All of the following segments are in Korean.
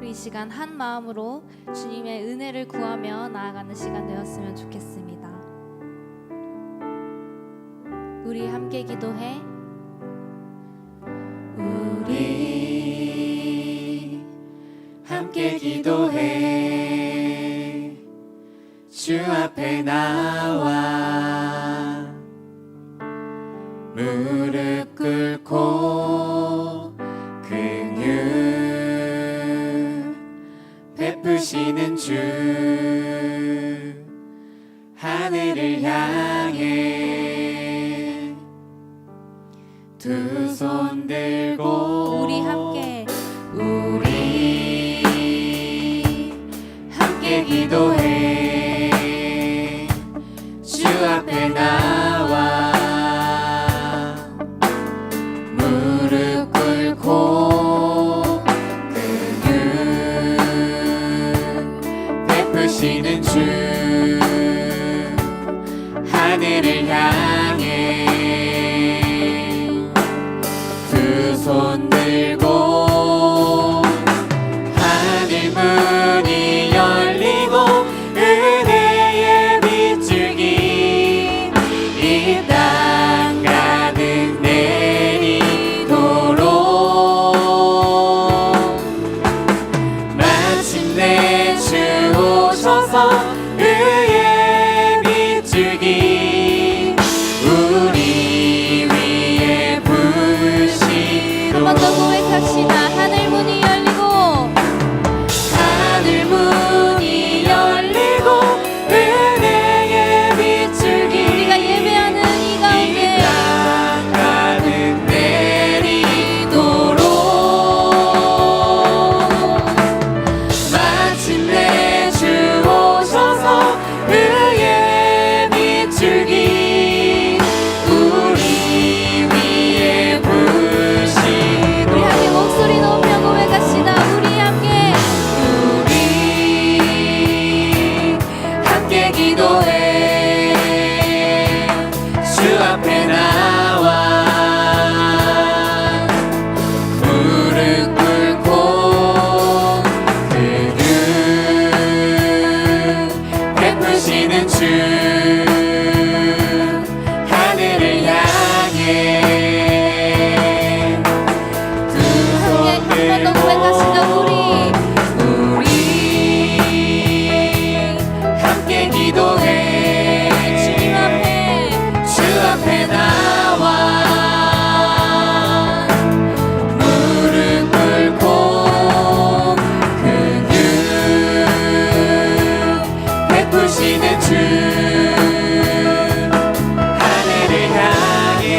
이 시간 한 마음으로 주님의 은혜를 구하며 나아가는 시간 되었으면 좋겠습니다. 우리 함께 기도해. 우리 함께 기도해. 주 앞에 나와 무릎 꿇고 긍휼 베푸시는 주 하늘을 향해 두 손 들고 우리 함께 기도해. 주 앞에 나와 무릎 꿇고 긍휼 베푸시는 주 하늘을 향해 두 손 들고 하늘 문이 열리고 은혜의 빗줄기 이 땅 가득 내리도록 마침내 주 오셔서 의의 빗줄기 우리 위에 부으시도록 한 번 더 고백합시다. 하늘 문이 열리고 하늘 문이 열리고 은혜의 빗줄기 우리가 예배하는 이 가운데 땅 가득 내리도록 마침내 주 오셔서 의의 빗줄기 우리 위에 부으시도록 우리 함께 목소리 높여 고백합시다. 우리 함께 기도해. 주 앞에 나와 무릎 꿇고 긍휼 베푸시는 주 하늘을 향해 두 손 한 번 더 고백합시다. 우리 함께 기도해. 주 앞에 나와 무릎 꿇고 긍휼 베푸시는 주 하늘을 향해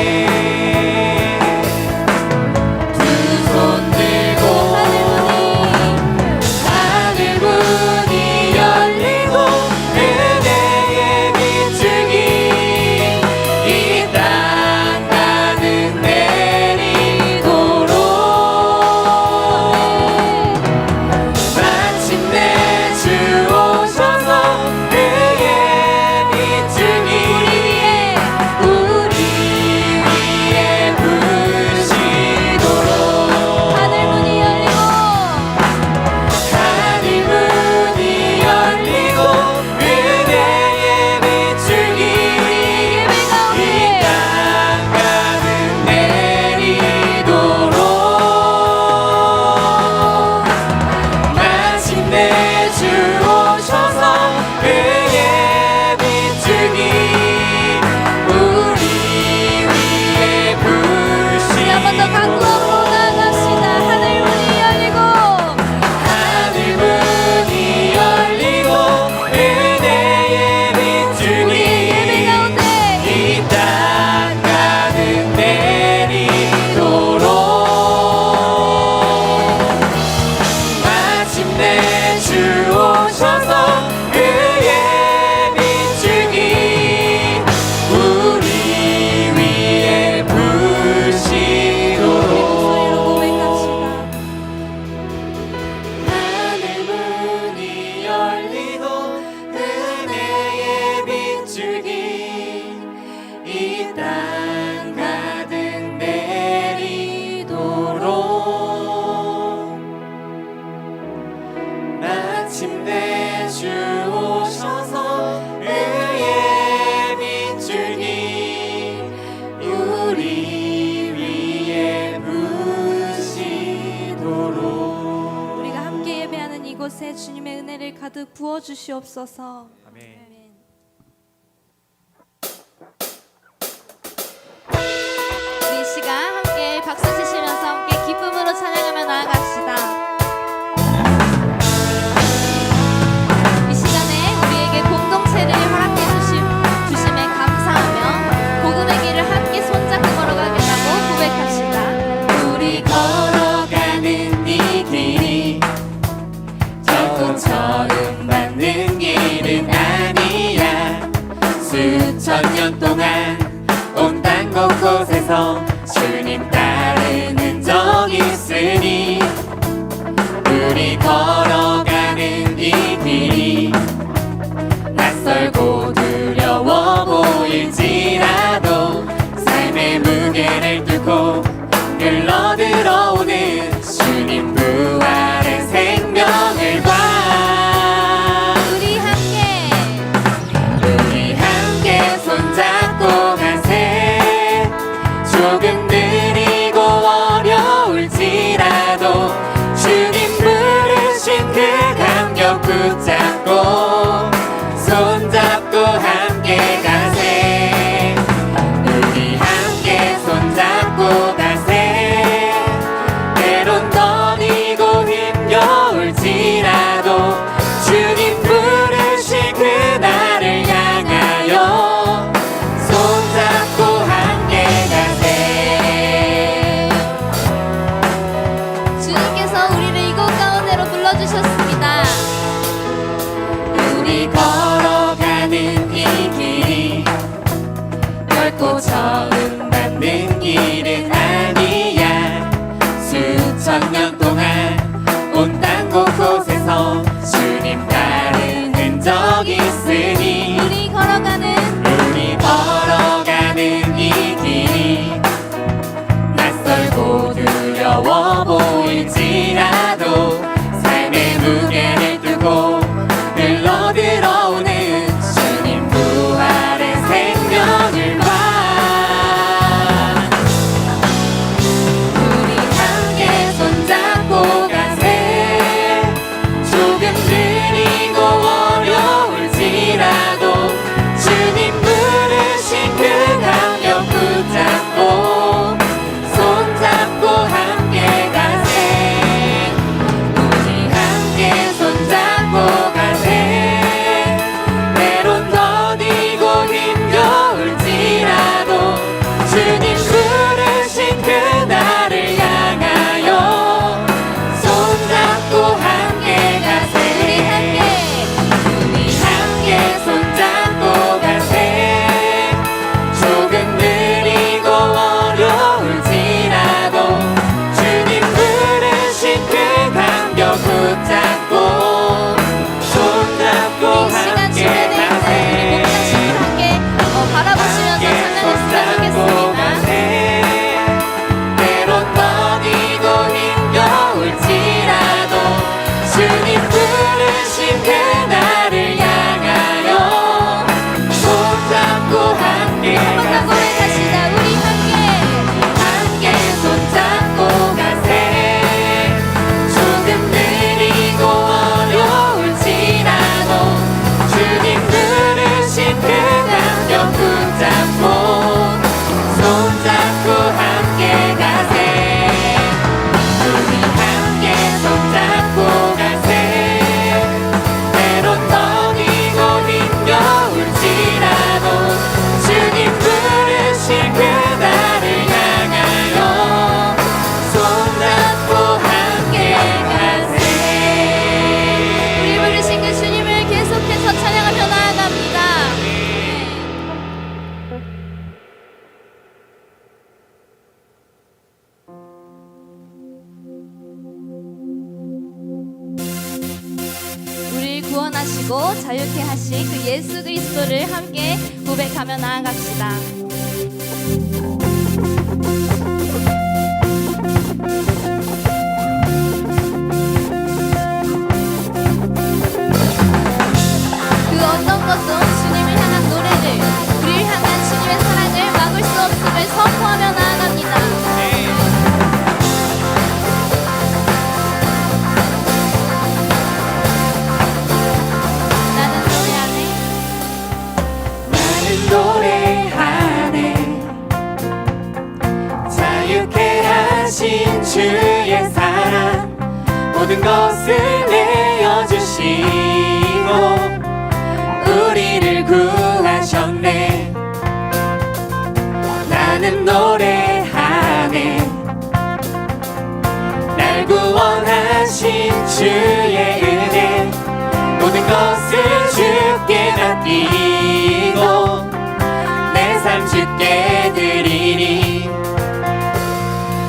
두 손 들고 하늘 문이 곳에 주님의 은혜를 가득 부어 주시옵소서. 아멘. 우리 이 시간 함께 박수 치시면서 함께 기쁨으로 찬양하며 나아갑시다. 이 시간에 우리에게 공동체를 허락해 주심에 감사하며 복음의 길을 함께 손잡고 걸어가겠다고 고백합시다. 우리 걸어가는 이 길이 결코 처음 받는 길은 아니야. 수천 년 동안 온 땅 곳곳에서 주님 따르는 적 있으니 우리 걸어가는 이 길이 낯설고 두려워 보일지라도 삶의 무게를 뚫고 흘러들어오는 주님 부활의 생명을 봐. 우리 함께 손잡고 가세. 조금 느리고 어려울지라도 주님 부르신 그 감격 붙잡고 손잡고 함께 가세. 우리 함께 손잡고 가세. 때론 더디고 힘겨울지라도 주님 부르신 그날을 향하여 손잡고 함께 가세. 주님께서 우리를 이곳 가운데로 불러주셨습니다. 우리 걸어가는 이 길이 결코 처음 받는 길은 아니야. 수천 년 동안 온 땅 곳곳에서 주님 따르는 적 있으니 우리 걸어가는 이 길이 낯설고 두려워 보일지라도 삶의 무게를 뚫고 흘러들어오는 주님 부활의 생명을 봐. 우리 함께 손잡고 가세. 조금 느리고 어려울지라도 주님 부르신 그 감격 붙잡고 손잡고 함께 가세. 우리 함께 손잡고 가세. 때론 더디고 힘겨울지라도 주님 부르신 그날을 향하여 손잡고 함께 가세. 우리 함께 손잡고 가세. 조금 느리고 어려울지라도 주님 부르신 그 감격 붙잡고 손잡고 이 시간 함께 준비된 가세. 우리 목자님과 함께 바라보시면서 찬양했으면 좋겠습니다. 때론 더디고 힘겨울지라도 주님 부르신 그날을 향하여 손잡고 함께 한번 더 가세. 고백하시다. 우리 함께 손잡고 가세. 조금 느리고 어려울지라도 주님 부르신 그 감격 붙잡고 손잡고 함께 가세. 우리 함께 손잡고 가세. 때론 더디고 힘겨울지라도 주님 부르신 그날을 향하여 손잡고 함께 가세. 우리 부르신 그 주님을 계속해서 찬양하며 나아갑니다. 우리를 구원하시고 자유케 하신 그 예수 그리스도를 함께 고백하며 나아갑시다. 그 어떤 것도 주님을 향한 노래를, 우리를 향한 주님의 사랑을 막을 수 없음을 선포하며 나아갑니다. 모든 것을 내어주시고 우리를 구하셨네. 나는 노래하네. 날 구원하신 주의 은혜, 모든 것을 주께 맡기고 내 삶 주께 드리리.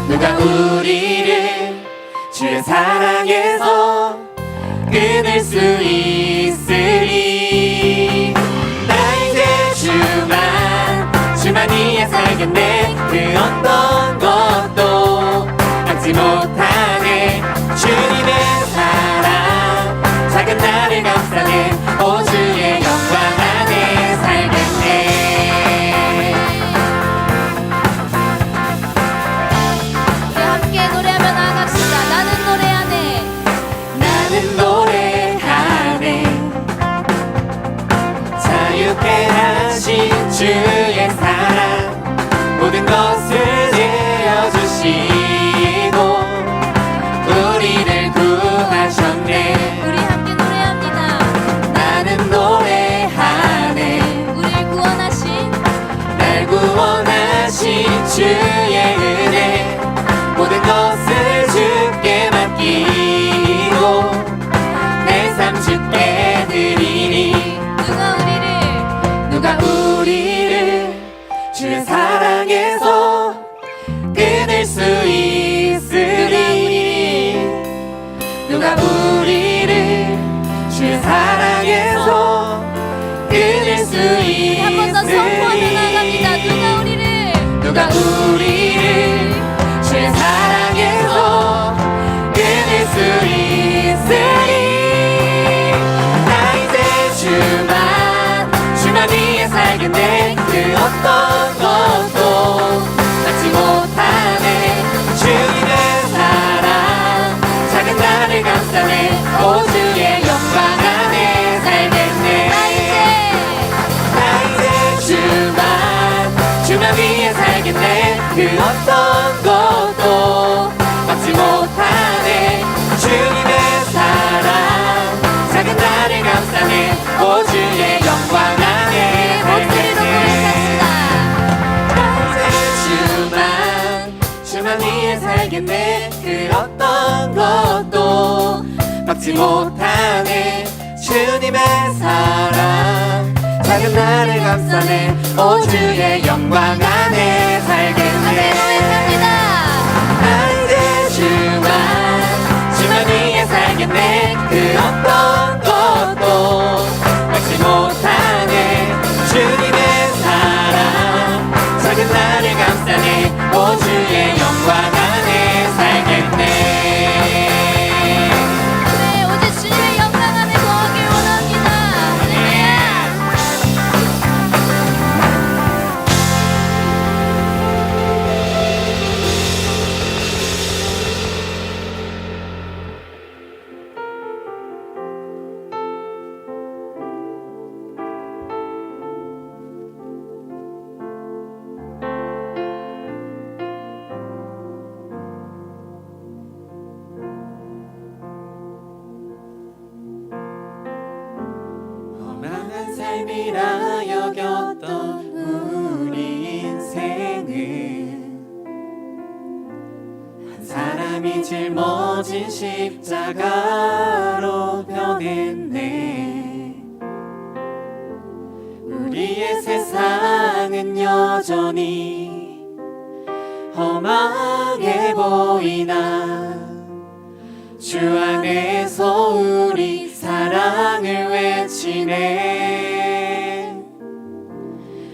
누가 우리를 주의 사랑에서 끊을 수 있으리. 나 이제 주만 위해 살겠네. 그 어떤 것도 막지 못하네. 주님의 사랑 작은 나를 감싸네. 오 주의 영광 안에 살겠네. 우리 함께 노래하며 나아갑시다. 나는 노래하네. 나는 노래하네. 자유케 하신 주의 사랑, 모든 것을 내어주시고 우리를 구하셨네. 우리 함께 노래합니다. 나는 노래하네. 우리를 구원하신 날 구원하신 주의 은혜, 모든 것을 주께 맡기고 내 삶 주께 드리리. 누가 우리를 주의 사랑에서 끊을 수 있으리. 누가 우리를 주의 사랑에서 끊을 수 있으리. 한 번 더 선포하며 나갑니다. 누가 우리를 주의 사랑에서 끊을 수 있으리. 나 이제 주만 위해 살겠네. 그 어떤 것도 막지 못하네. 주님의 사랑 작은 나를 감싸네. 오 주의 영광 안에 살겠네. 나 이제 주만 위해 살겠네. 그 어떤 것도 막지 못하네. 주님의 사랑 작은 나를 감싸네. 오 주의 영광 안에 목소리로 고백합시다. 주만 위해 살겠네. 그 어떤 것도 막지 못하네. 주님의 사랑 작은 나를 감싸네. 오 주의 영광 안에 살겠네. 고백합니다. 나 이제 주만 위해 살겠네. 그 어떤 것도 막지 못하네. 주님의 사랑 작은 나를 감싸네. 오 주의 영광 안에 살겠네. 네, 오직 주님의 영광 안에 거하길 원합니다. 할렐루야. 험한 삶이라 여겼던 우리 인생은 한 사람이 짊어진 십자가로 변했네. 우리의 세상은 여전히 험하게 보이나 주 안에서 우리 사랑을 외치네.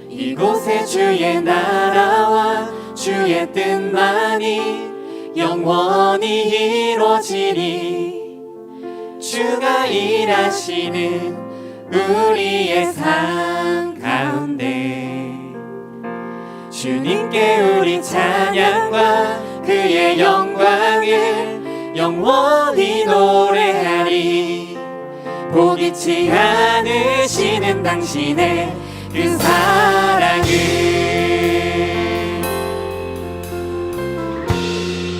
이곳에 주의 나라와 주의 뜻만이 영원히 이루어지리. 주가 일하시는 우리의 삶 가운데 주님께 우리 찬양과 그의 영광을 영원히 노래하리. 포기치 않으시는 당신의 그 사랑을.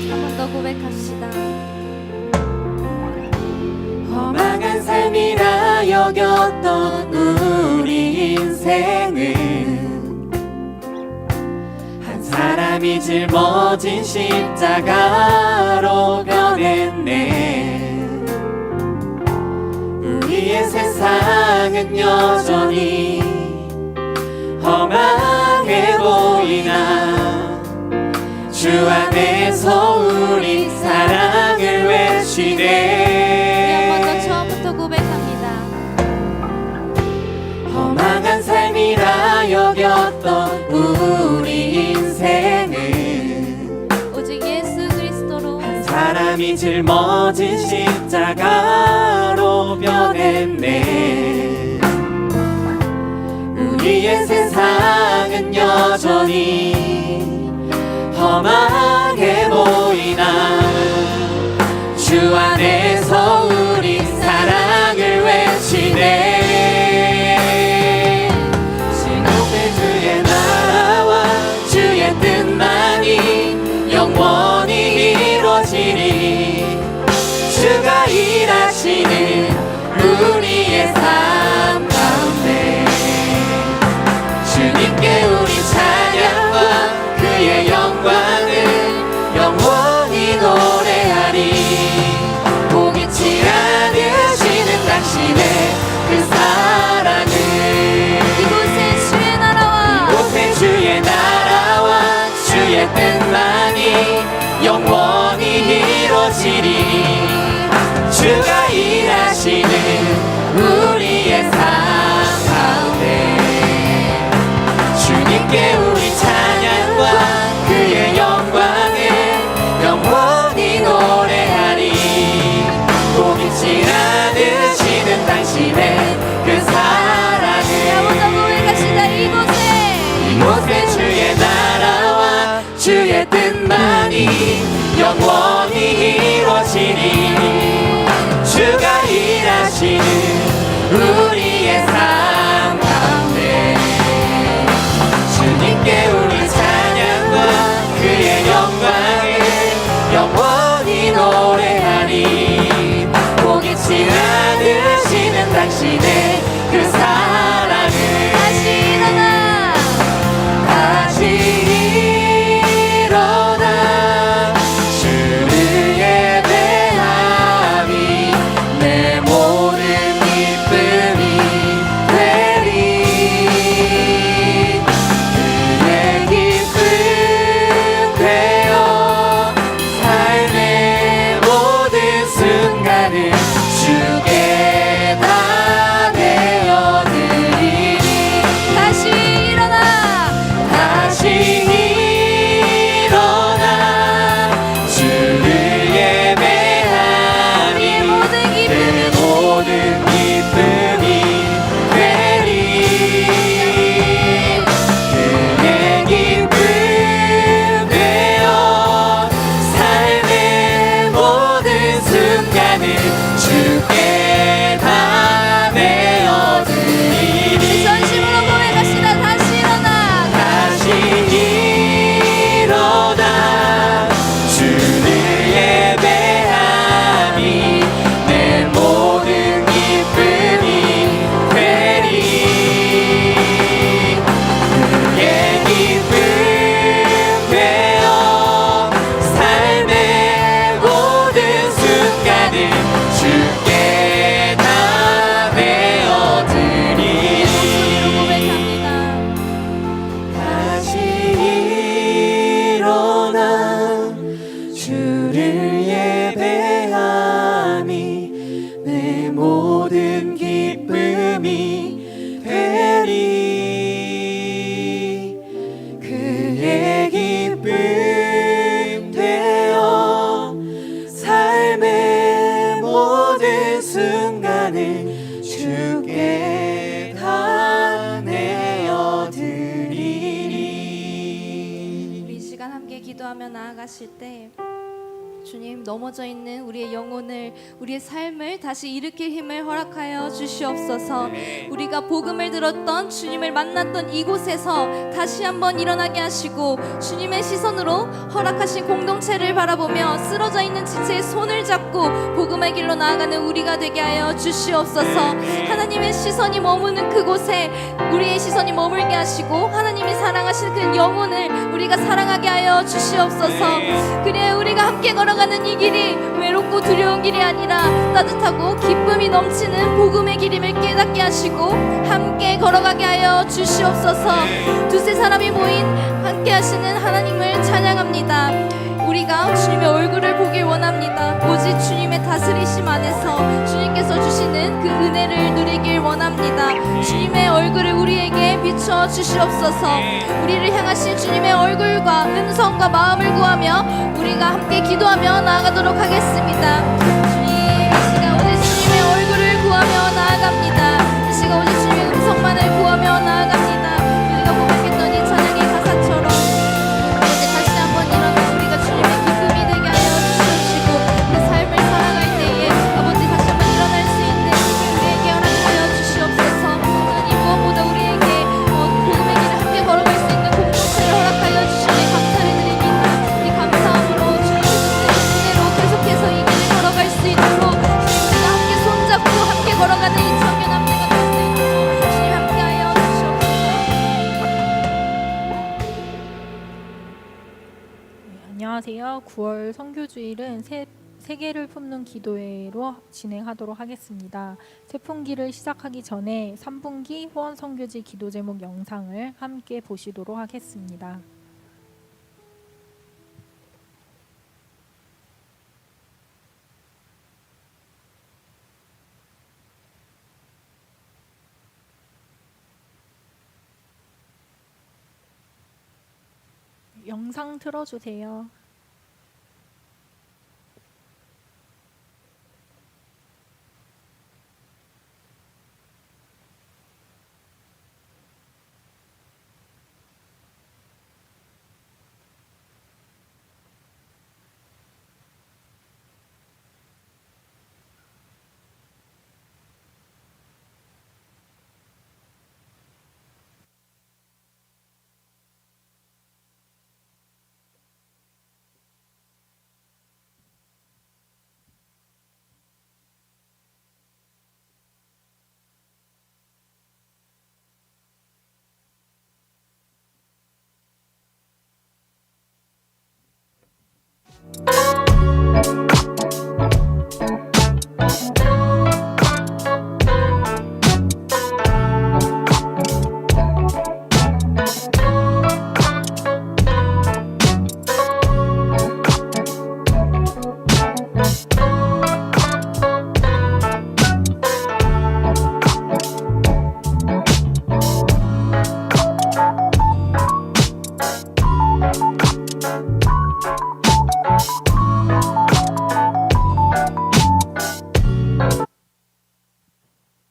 한 번 더 고백합시다. 삶이라 여겼던 우리 인생은 한 사람이 짊어진 십자가로 변했네. 우리의 세상은 여전히 험하게 보이나 주 안에서 우리 사랑을 외치네. 한 번 더 처음부터 고백합니다. 험한 삶이라 여겼던 우리 인생은 오직 예수 그리스도로 한 사람이 짊어진 십자가로 변했네. 우리의 세상은 여전히 험하게 보이나 주 안에서 우리 사랑을 외치네. 신옥의 주의 나라와 주의 뜻만이 영원히 이루어지리. 주가 일하시는 우리의 삶 가운데 주님께 우리 찬양과 그의 영광을 영원히 노래하리. 포기치 않으시는 당신의 그 사랑을 이곳에 주의 나라와 이곳에 주의 나라와 주의 뜻만이 영원히 이루어지리. 주가 일하시는 우리의 삶 가운데 주님께 우리 찬양과 그의 영광을 영원히 노래하리. 포기치 않으시는 당신의 그 사랑을 나보다 고백하시다. 이곳에 주의 나라와 주의 뜻만이 영원히 이루어지리. 주가 일하시는 우리의 삶 가운데 주님께 우리 찬양과 그의 영광을 영원히 노래하리. 포기치 않으시는 당신의 그 사랑을 다시 일어나 다시 일어나 주를 예배함이 내 모든 기쁨이 되리. 그의 기쁨 되어 삶의 모든 순간을 주께 다 내어드리리. 다시 일어나 다시 일어나 주를 예배하니 모든 내 기쁨이 모든 기쁨이 되리. 그의 기쁨 되어 삶의 모든 순간을 주께 다 내어드리리. 전심으로 고백하시다. 다시 일어나 다시 일어나 주를 예배함이 내 모든 기쁨이 되리. 그의 기쁨 되어 삶의 모든 순간을 주께 다 내어드리리. 고백합니다. 다시 일어나 주를 예배함이 내 모든 기쁨이 되리. 그의 기쁨 되어 삶의 모든 순간을 주께 다 내어드리리. 우리 이 시간 함께 기도하며 나아가실 때 주님, 넘어져 있는 우리의 영혼을, 우리의 삶을 다시 일으킬 힘을 허락하여 주시옵소서. 우리가 복음을 들었던, 주님을 만났던 이곳에서 다시 한번 일어나게 하시고, 주님의 시선으로 허락하신 공동체를 바라보며 쓰러져 있는 지체의 손을 잡고 복음의 길로 나아가는 우리가 되게 하여 주시옵소서. 하나님의 시선이 머무는 그곳에 우리의 시선이 머물게 하시고, 하나님이 사랑하신 그 영혼을 우리가 사랑하게 하여 주시옵소서. 그래 우리가 함께 걸어가는 이 길이 외롭고 두려운 길이 아니라 따뜻하고 기쁨이 넘치는 복음의 길임을 깨닫게 하시고 함께 걸어가게 하여 주시옵소서. 두세 사람이 모인 함께 하시는 하나님을 찬양합니다. 우리가 주님의 얼굴을 보길 원합니다. 오직 주님의 다스리심 안에서 주님께서 주시는 그 은혜를 누리길 원합니다. 주님의 얼굴을 우리에게 비춰 주시옵소서. 우리를 향하신 주님의 얼굴과 음성과 마음을 구하며 우리가 함께 기도하며 나아가도록 하겠습니다. 주님, 이 시간 오직 주님의 얼굴을 구하며 나아갑니다. 이 시간 오직 주님의 음성만을 구하며 나아갑니다. 우리가 고백했던 이 찬양의 가사처럼 이제 다시 한번 일어나 우리가 주님의 기쁨이 되게 하여 주시옵시고, 그 삶을 살아갈 때에 아버지 다시 한번 일어날 수 있는 우리에게 허락하여 주시옵소서. 하나님, 무엇보다 우리에게 복음의 길을 함께 걸어갈 수 있는 공동체를 허락하여 주시니 감사를 드립니다. 이 감사함으로 주님께서 주신 은혜로 계속해서 이 길을 걸어갈 수 있도록 주님과 함께 손잡고 함께 걸어가는 이 청년 함대가 될 수 있도록 주님 함께하여 주시옵소서. 안녕하세요. 9월 선교주일은 세계를 품는 기도회로 진행하도록 하겠습니다. 세풍기를 시작하기 전에 3분기 후원 선교지 기도 제목 영상을 함께 보시도록 하겠습니다. 영상 틀어주세요.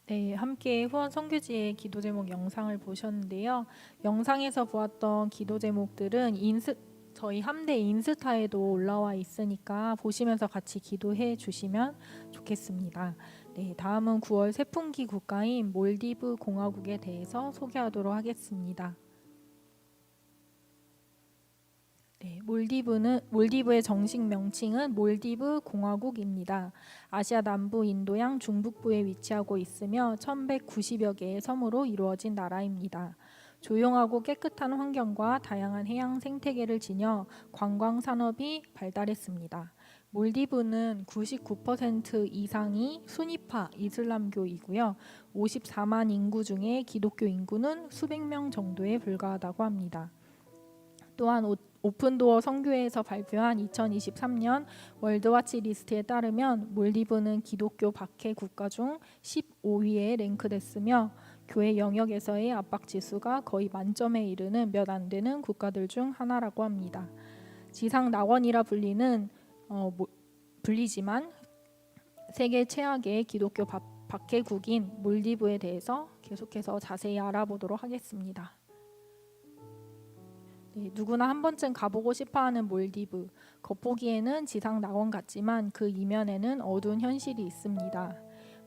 네, 함께 후원 선교지의 기도 제목 영상을 보셨는데요. 영상에서 보았던 기도 제목들은 저희 함대 인스타에도 올라와 있으니까 보시면서 같이 기도해 주시면 좋겠습니다. 네, 다음은 9월 세풍기 국가인 몰디브 공화국에 대해서 소개하도록 하겠습니다. 네, 몰디브의 정식 명칭은 몰디브 공화국입니다. 아시아 남부 인도양 중북부에 위치하고 있으며 1190여 개의 섬으로 이루어진 나라입니다. 조용하고 깨끗한 환경과 다양한 해양 생태계를 지녀 관광 산업이 발달했습니다. 몰디브는 99% 이상이 수니파 이슬람교이고요. 54만 인구 중에 기독교 인구는 수백 명 정도에 불과하다고 합니다. 또한 오픈도어 선교회에서 발표한 2023년 월드와치 리스트에 따르면 몰디브는 기독교 박해 국가 중 15위에 랭크됐으며 교회 영역에서의 압박 지수가 거의 만점에 이르는 몇 안 되는 국가들 중 하나라고 합니다. 지상 낙원이라 불리지만 세계 최악의 기독교 박해국인 몰디브에 대해서 계속해서 자세히 알아보도록 하겠습니다. 네, 누구나 한 번쯤 가보고 싶어하는 몰디브. 겉보기에는 지상 낙원 같지만 그 이면에는 어두운 현실이 있습니다.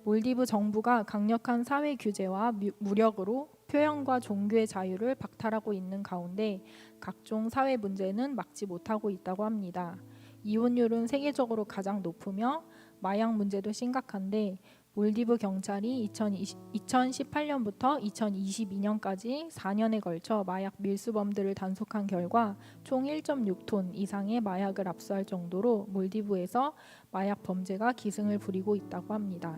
몰디브 정부가 강력한 사회 규제와 무력으로 표현과 종교의 자유를 박탈하고 있는 가운데 각종 사회 문제는 막지 못하고 있다고 합니다. 이혼율은 세계적으로 가장 높으며 마약 문제도 심각한데 몰디브 경찰이 2018년부터 2022년까지 4년에 걸쳐 마약 밀수범들을 단속한 결과 총 1.6톤 이상의 마약을 압수할 정도로 몰디브에서 마약 범죄가 기승을 부리고 있다고 합니다.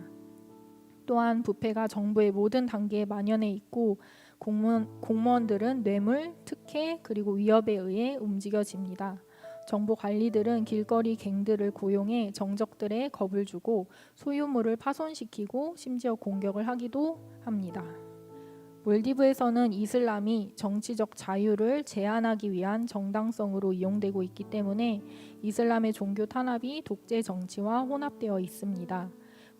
또한 부패가 정부의 모든 단계에 만연해 있고 공무원들은 뇌물, 특혜 그리고 위협에 의해 움직여집니다. 정보 관리들은 길거리 갱들을 고용해 정적들의 겁을 주고 소유물을 파손시키고 심지어 공격을 하기도 합니다. 몰디브에서는 이슬람이 정치적 자유를 제한하기 위한 정당성으로 이용되고 있기 때문에 이슬람의 종교 탄압이 독재 정치와 혼합되어 있습니다.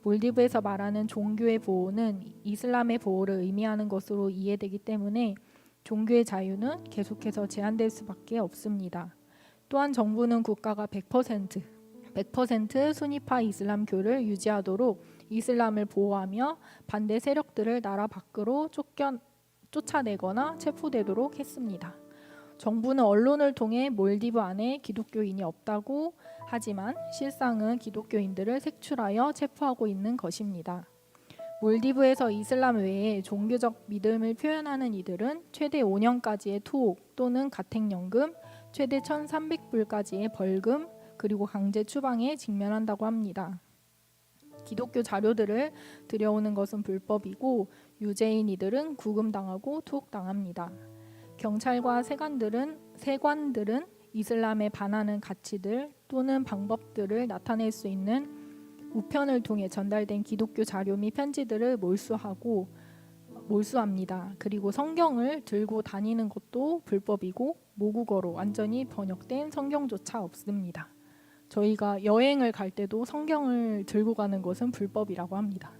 몰디브에서 말하는 종교의 보호는 이슬람의 보호를 의미하는 것으로 이해되기 때문에 종교의 자유는 계속해서 제한될 수밖에 없습니다. 또한 정부는 국가가 100% 수니파 이슬람교를 유지하도록 이슬람을 보호하며 반대 세력들을 나라 밖으로 쫓아내거나 체포되도록 했습니다. 정부는 언론을 통해 몰디브 안에 기독교인이 없다고 하지만 실상은 기독교인들을 색출하여 체포하고 있는 것입니다. 몰디브에서 이슬람 외에 종교적 믿음을 표현하는 이들은 최대 5년까지의 투옥 또는 가택연금, 최대 1,300불까지의 벌금, 그리고 강제 추방에 직면한다고 합니다. 기독교 자료들을 들여오는 것은 불법이고 유죄인 이들은 구금당하고 투옥당합니다. 경찰과 세관들은 이슬람에 반하는 가치들 또는 방법들을 나타낼 수 있는 우편을 통해 전달된 기독교 자료 및 편지들을 몰수합니다. 그리고 성경을 들고 다니는 것도 불법이고 모국어로 완전히 번역된 성경조차 없습니다. 저희가 여행을 갈 때도 성경을 들고 가는 것은 불법이라고 합니다.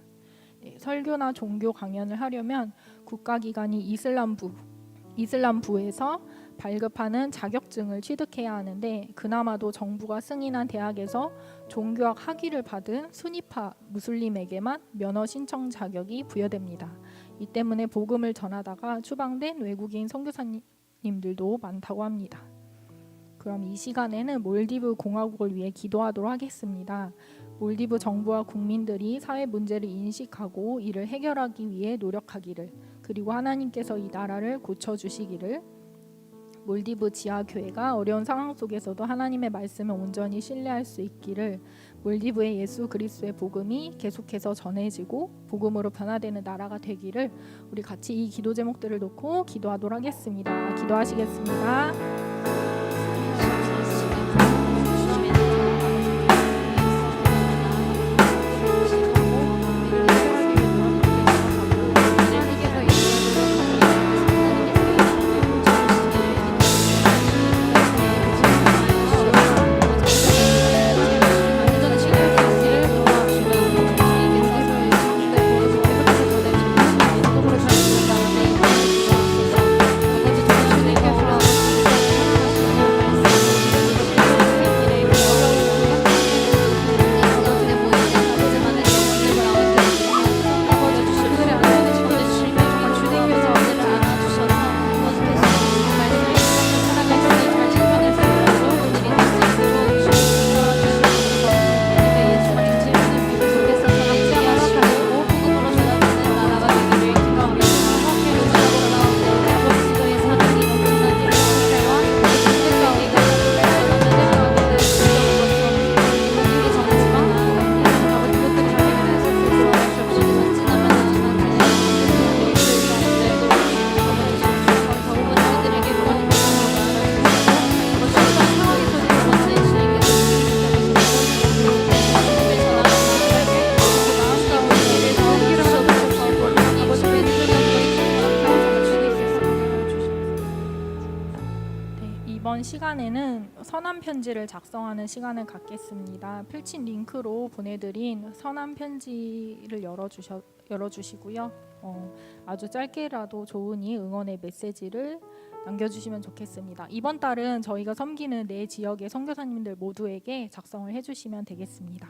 네, 설교나 종교 강연을 하려면 국가기관이 이슬람부에서 발급하는 자격증을 취득해야 하는데 그나마도 정부가 승인한 대학에서 종교학 학위를 받은 수니파 무슬림에게만 면허 신청 자격이 부여됩니다. 이 때문에 복음을 전하다가 추방된 외국인 선교사님들도 많다고 합니다. 그럼 이 시간에는 몰디브 공화국을 위해 기도하도록 하겠습니다. 몰디브 정부와 국민들이 사회 문제를 인식하고 이를 해결하기 위해 노력하기를, 그리고 하나님께서 이 나라를 고쳐주시기를, 몰디브 지하교회가 어려운 상황 속에서도 하나님의 말씀을 온전히 신뢰할 수 있기를, 몰디브의 예수 그리스도의 복음이 계속해서 전해지고 복음으로 변화되는 나라가 되기를, 우리 같이 이 기도 제목들을 놓고 기도하도록 하겠습니다. 기도하시겠습니다. 시간에는 선한 편지를 작성하는 시간을 갖겠습니다. 필친 링크로 보내드린 선한 편지를 열어주시고요. 아주 짧게라도 좋으니 응원의 메시지를 남겨주시면 좋겠습니다. 이번 달은 저희가 섬기는 내 지역의 선교사님들 모두에게 작성을 해주시면 되겠습니다.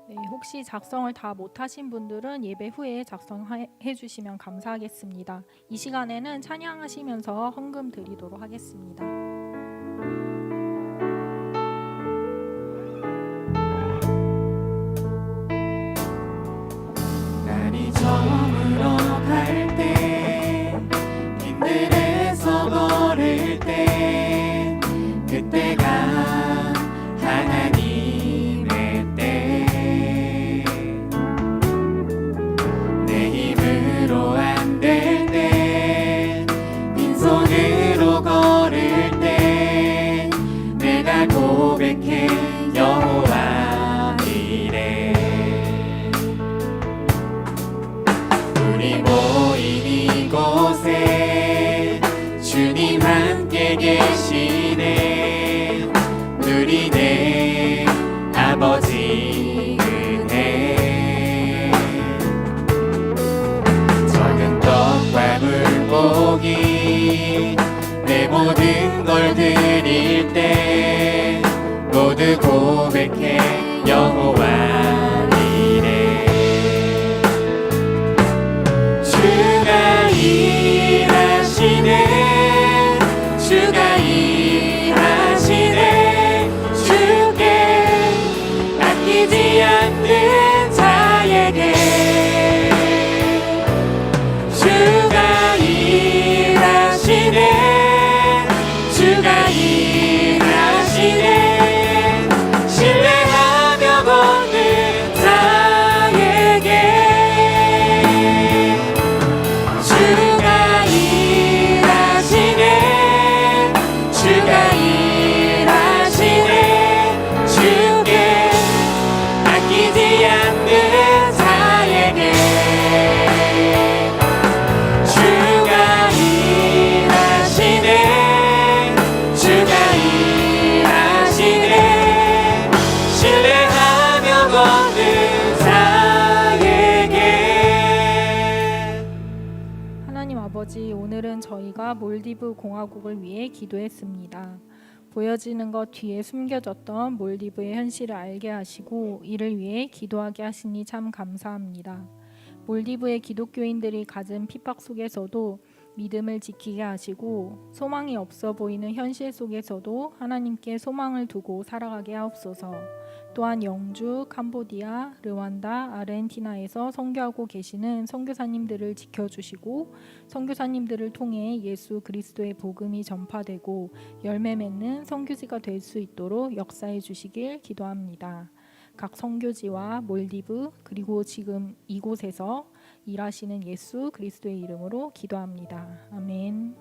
네, 혹시 작성을 다 못하신 분들은 예배 후에 작성해 주시면 감사하겠습니다. 이 시간에는 찬양하시면서 헌금 드리도록 하겠습니다. 날이 저물어 갈 때 길들에서 걸을 때 그때가 하나님의 때 내 힘으로 안 될 때 빈손으로 걸을 때 내가 고백해 여호와 이래 우리 모인 이곳에 주님 함께 계시네 누리네 아버지 은혜 적은 떡과 물고기 내 모든 걸 드릴 때 모두 고백해 여호와 이래 주가 일하시네 주가 일하시네 주께 아끼지 않는 자에게 주가 일하시네 주가 일하시네 신뢰하며 걷는 자에게 주가 일하시네 주가 일하시네 주께 아끼지 않는 자에게 주가 일하시네 주가 일하시네 신뢰하며 걷는 자에게 하나님 아버지, 오늘은 저희가 몰디브 공화국을 위해 기도했습니다. 보여지는 것 뒤에 숨겨졌던 몰디브의 현실을 알게 하시고 이를 위해 기도하게 하시니 참 감사합니다. 몰디브의 기독교인들이 가진 핍박 속에서도 믿음을 지키게 하시고 소망이 없어 보이는 현실 속에서도 하나님께 소망을 두고 살아가게 하옵소서. 또한 영주, 캄보디아, 르완다, 아르헨티나에서 선교하고 계시는 선교사님들을 지켜주시고 선교사님들을 통해 예수 그리스도의 복음이 전파되고 열매 맺는 선교지가 될 수 있도록 역사해 주시길 기도합니다. 각 선교지와 몰디브 그리고 지금 이곳에서 일하시는 예수 그리스도의 이름으로 기도합니다. 아멘.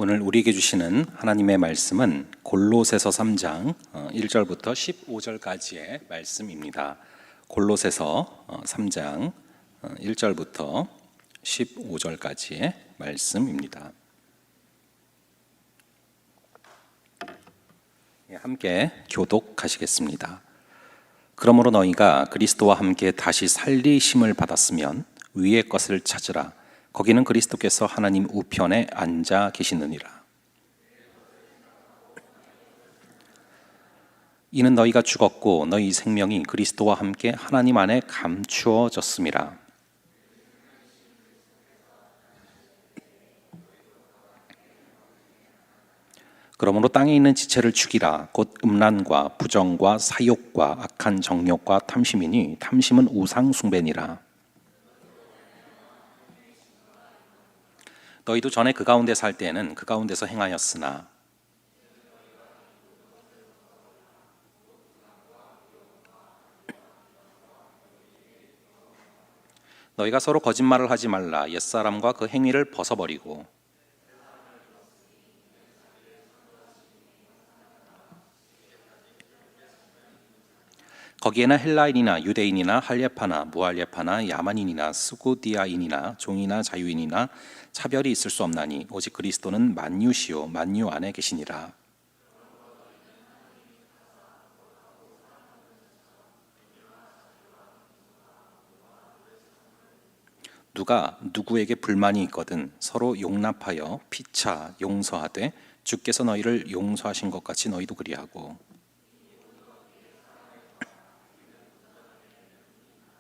오늘 우리에게 주시는 하나님의 말씀은 골로새서 3장 1절부터 15절까지의 말씀입니다. 골로새서 3장 1절부터 15절까지의 말씀입니다. 함께 교독하시겠습니다. 그러므로 너희가 그리스도와 함께 다시 살리심을 받았으면 위의 것을 찾으라. 거기는 그리스도께서 하나님 우편에 앉아 계시느니라. 이는 너희가 죽었고 너희 생명이 그리스도와 함께 하나님 안에 감추어졌음이라. 그러므로 땅에 있는 지체를 죽이라. 곧 음란과 부정과 사욕과 악한 정욕과 탐심이니 탐심은 우상 숭배니라. 너희도 전에 그 가운데 살 때에는 그 가운데서 행하였으나 너희가 서로 거짓말을 하지 말라. 옛사람과 그 행위를 벗어버리고 거기에는 헬라인이나 유대인이나 할례파나 무할례파나 야만인이나 스구디아인이나 종이나 자유인이나 차별이 있을 수 없나니 오직 그리스도는 만유시요 만유 안에 계시니라. 누가 누구에게 불만이 있거든 서로 용납하여 피차 용서하되 주께서 너희를 용서하신 것 같이 너희도 그리하고.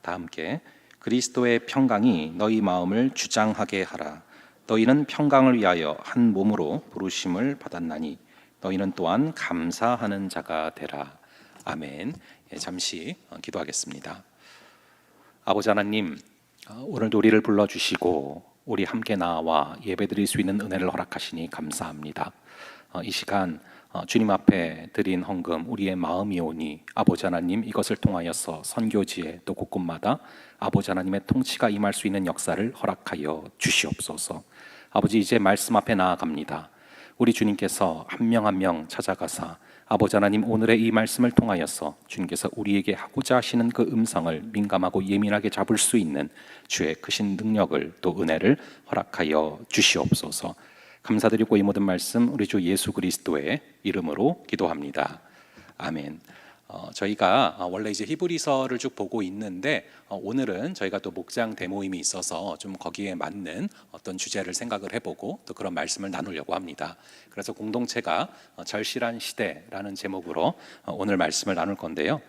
다 함께 그리스도의 평강이 너희 마음을 주장하게 하라. 너희는 평강을 위하여 한 몸으로 부르심을 받았나니 너희는 또한 감사하는 자가 되라. 아멘. 잠시 기도하겠습니다. 아버지 하나님, 오늘도 우리를 불러주시고 우리 함께 나와 예배드릴 수 있는 은혜를 허락하시니 감사합니다. 이 시간 주님 앞에 드린 헌금 우리의 마음이 오니 아버지 하나님 이것을 통하여서 선교지에 또 곳곳마다 아버지 하나님의 통치가 임할 수 있는 역사를 허락하여 주시옵소서. 아버지 이제 말씀 앞에 나아갑니다. 우리 주님께서 한 명 한 명 찾아가사 아버지 하나님 오늘의 이 말씀을 통하여서 주님께서 우리에게 하고자 하시는 그 음성을 민감하고 예민하게 잡을 수 있는 주의 크신 능력을 또 은혜를 허락하여 주시옵소서. 감사드리고 이 모든 말씀 우리 주 예수 그리스도의 이름으로 기도합니다. 아멘. 저희가 원래 이제 히브리서를 쭉 보고 있는데 오늘은 저희가 또 목장 대모임이 있어서 좀 거기에 맞는 어떤 주제를 생각을 해보고 또 그런 말씀을 나누려고 합니다. 그래서 공동체가 절실한 시대라는 제목으로 오늘 말씀을 나눌 건데요.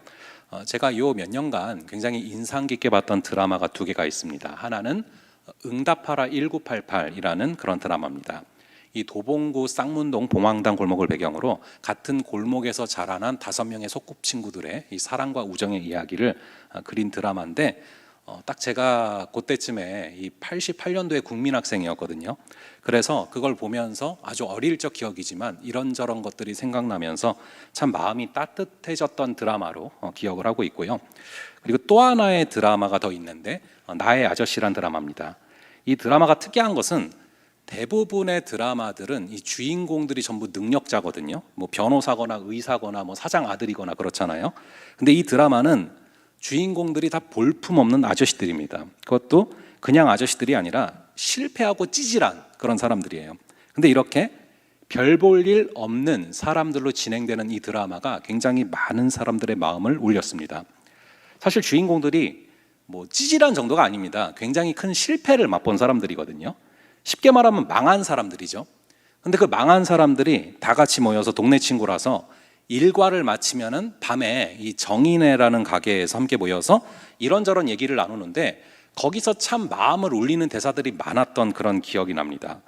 제가 요 몇 년간 굉장히 인상 깊게 봤던 드라마가 두 개가 있습니다. 하나는 응답하라 1988이라는 그런 드라마입니다. 이 도봉구 쌍문동 봉황당 골목을 배경으로 같은 골목에서 자라난 5명의 소꿉친구들의 이 사랑과 우정의 이야기를 그린 드라마인데 딱 제가 그때쯤에 이 88년도에 국민학생이었거든요. 그래서 그걸 보면서 아주 어릴 적 기억이지만 이런저런 것들이 생각나면서 참 마음이 따뜻해졌던 드라마로 기억을 하고 있고요. 그리고 또 하나의 드라마가 더 있는데 나의 아저씨란 드라마입니다. 이 드라마가 특이한 것은 대부분의 드라마들은 이 주인공들이 전부 능력자거든요. 뭐 변호사거나 의사거나 뭐 사장 아들이거나 그렇잖아요. 근데 이 드라마는 주인공들이 다 볼품없는 아저씨들입니다. 그것도 그냥 아저씨들이 아니라 실패하고 찌질한 그런 사람들이에요. 근데 이렇게 별 볼 일 없는 사람들로 진행되는 이 드라마가 굉장히 많은 사람들의 마음을 울렸습니다. 사실 주인공들이 뭐 찌질한 정도가 아닙니다. 굉장히 큰 실패를 맛본 사람들이거든요. 쉽게 말하면 망한 사람들이죠. 근데 그 망한 사람들이 다 같이 모여서 동네 친구라서 일과를 마치면은 밤에 이 정인회라는 가게에서 함께 모여서 이런저런 얘기를 나누는데 거기서 참 마음을 울리는 대사들이 많았던 그런 기억이 납니다.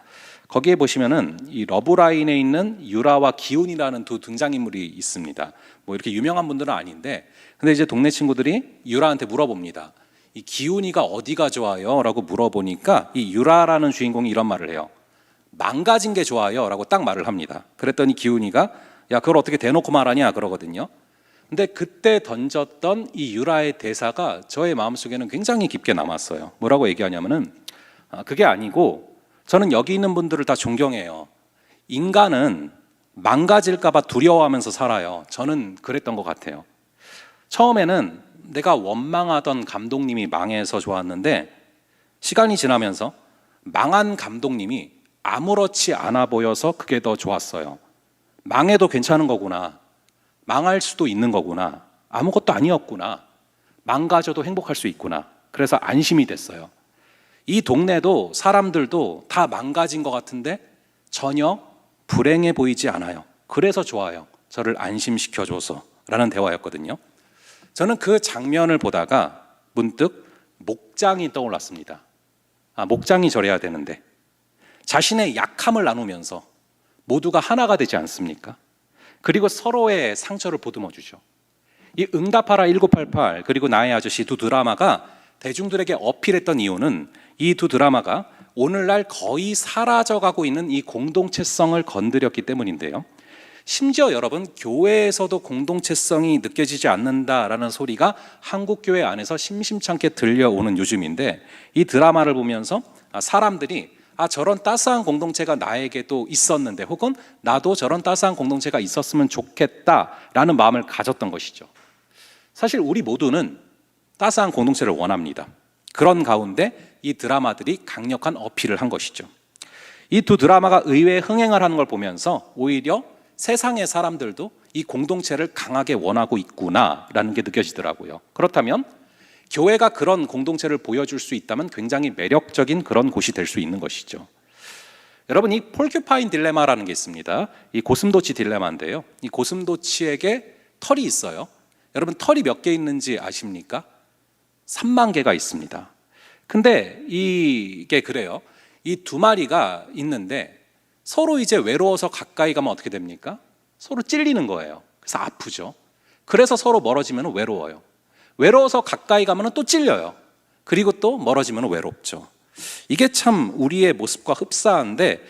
거기에 보시면은 이 러브라인에 있는 유라와 기훈이라는 두 등장인물이 있습니다. 뭐 이렇게 유명한 분들은 아닌데 근데 이제 동네 친구들이 유라한테 물어봅니다. 이 기훈이가 어디가 좋아요? 라고 물어보니까 이 유라라는 주인공이 이런 말을 해요. 망가진 게 좋아요 라고 딱 말을 합니다. 그랬더니 기훈이가 야 그걸 어떻게 대놓고 말하냐 그러거든요. 근데 그때 던졌던 이 유라의 대사가 저의 마음속에는 굉장히 깊게 남았어요. 뭐라고 얘기하냐면은 그게 아니고 저는 여기 있는 분들을 다 존경해요. 인간은 망가질까봐 두려워하면서 살아요. 저는 그랬던 것 같아요. 처음에는 내가 원망하던 감독님이 망해서 좋았는데 시간이 지나면서 망한 감독님이 아무렇지 않아 보여서 그게 더 좋았어요. 망해도 괜찮은 거구나. 망할 수도 있는 거구나. 아무것도 아니었구나. 망가져도 행복할 수 있구나. 그래서 안심이 됐어요. 이 동네도 사람들도 다 망가진 것 같은데 전혀 불행해 보이지 않아요. 그래서 좋아요. 저를 안심시켜줘서 라는 대화였거든요. 저는 그 장면을 보다가 문득 목장이 떠올랐습니다. 목장이 저래야 되는데 자신의 약함을 나누면서 모두가 하나가 되지 않습니까? 그리고 서로의 상처를 보듬어 주죠. 이 응답하라 1988 그리고 나의 아저씨 두 드라마가 대중들에게 어필했던 이유는 이 두 드라마가 오늘날 거의 사라져가고 있는 이 공동체성을 건드렸기 때문인데요. 심지어 여러분, 교회에서도 공동체성이 느껴지지 않는다라는 소리가 한국교회 안에서 심심찮게 들려오는 요즘인데, 이 드라마를 보면서 사람들이 저런 따스한 공동체가 나에게도 있었는데, 혹은 나도 저런 따스한 공동체가 있었으면 좋겠다라는 마음을 가졌던 것이죠. 사실 우리 모두는 따스한 공동체를 원합니다. 그런 가운데 이 드라마들이 강력한 어필을 한 것이죠. 이 두 드라마가 의외의 흥행을 하는 걸 보면서 오히려 세상의 사람들도 이 공동체를 강하게 원하고 있구나라는 게 느껴지더라고요. 그렇다면 교회가 그런 공동체를 보여줄 수 있다면 굉장히 매력적인 그런 곳이 될 수 있는 것이죠. 여러분, 이 폴큐파인 딜레마라는 게 있습니다. 이 고슴도치 딜레마인데요. 이 고슴도치에게 털이 있어요. 여러분, 털이 몇 개 있는지 아십니까? 3만 개가 있습니다. 근데 이게 그래요. 이 두 마리가 있는데 서로 이제 외로워서 가까이 가면 어떻게 됩니까? 서로 찔리는 거예요. 그래서 아프죠. 그래서 서로 멀어지면 외로워요. 외로워서 가까이 가면 또 찔려요. 그리고 또 멀어지면 외롭죠. 이게 참 우리의 모습과 흡사한데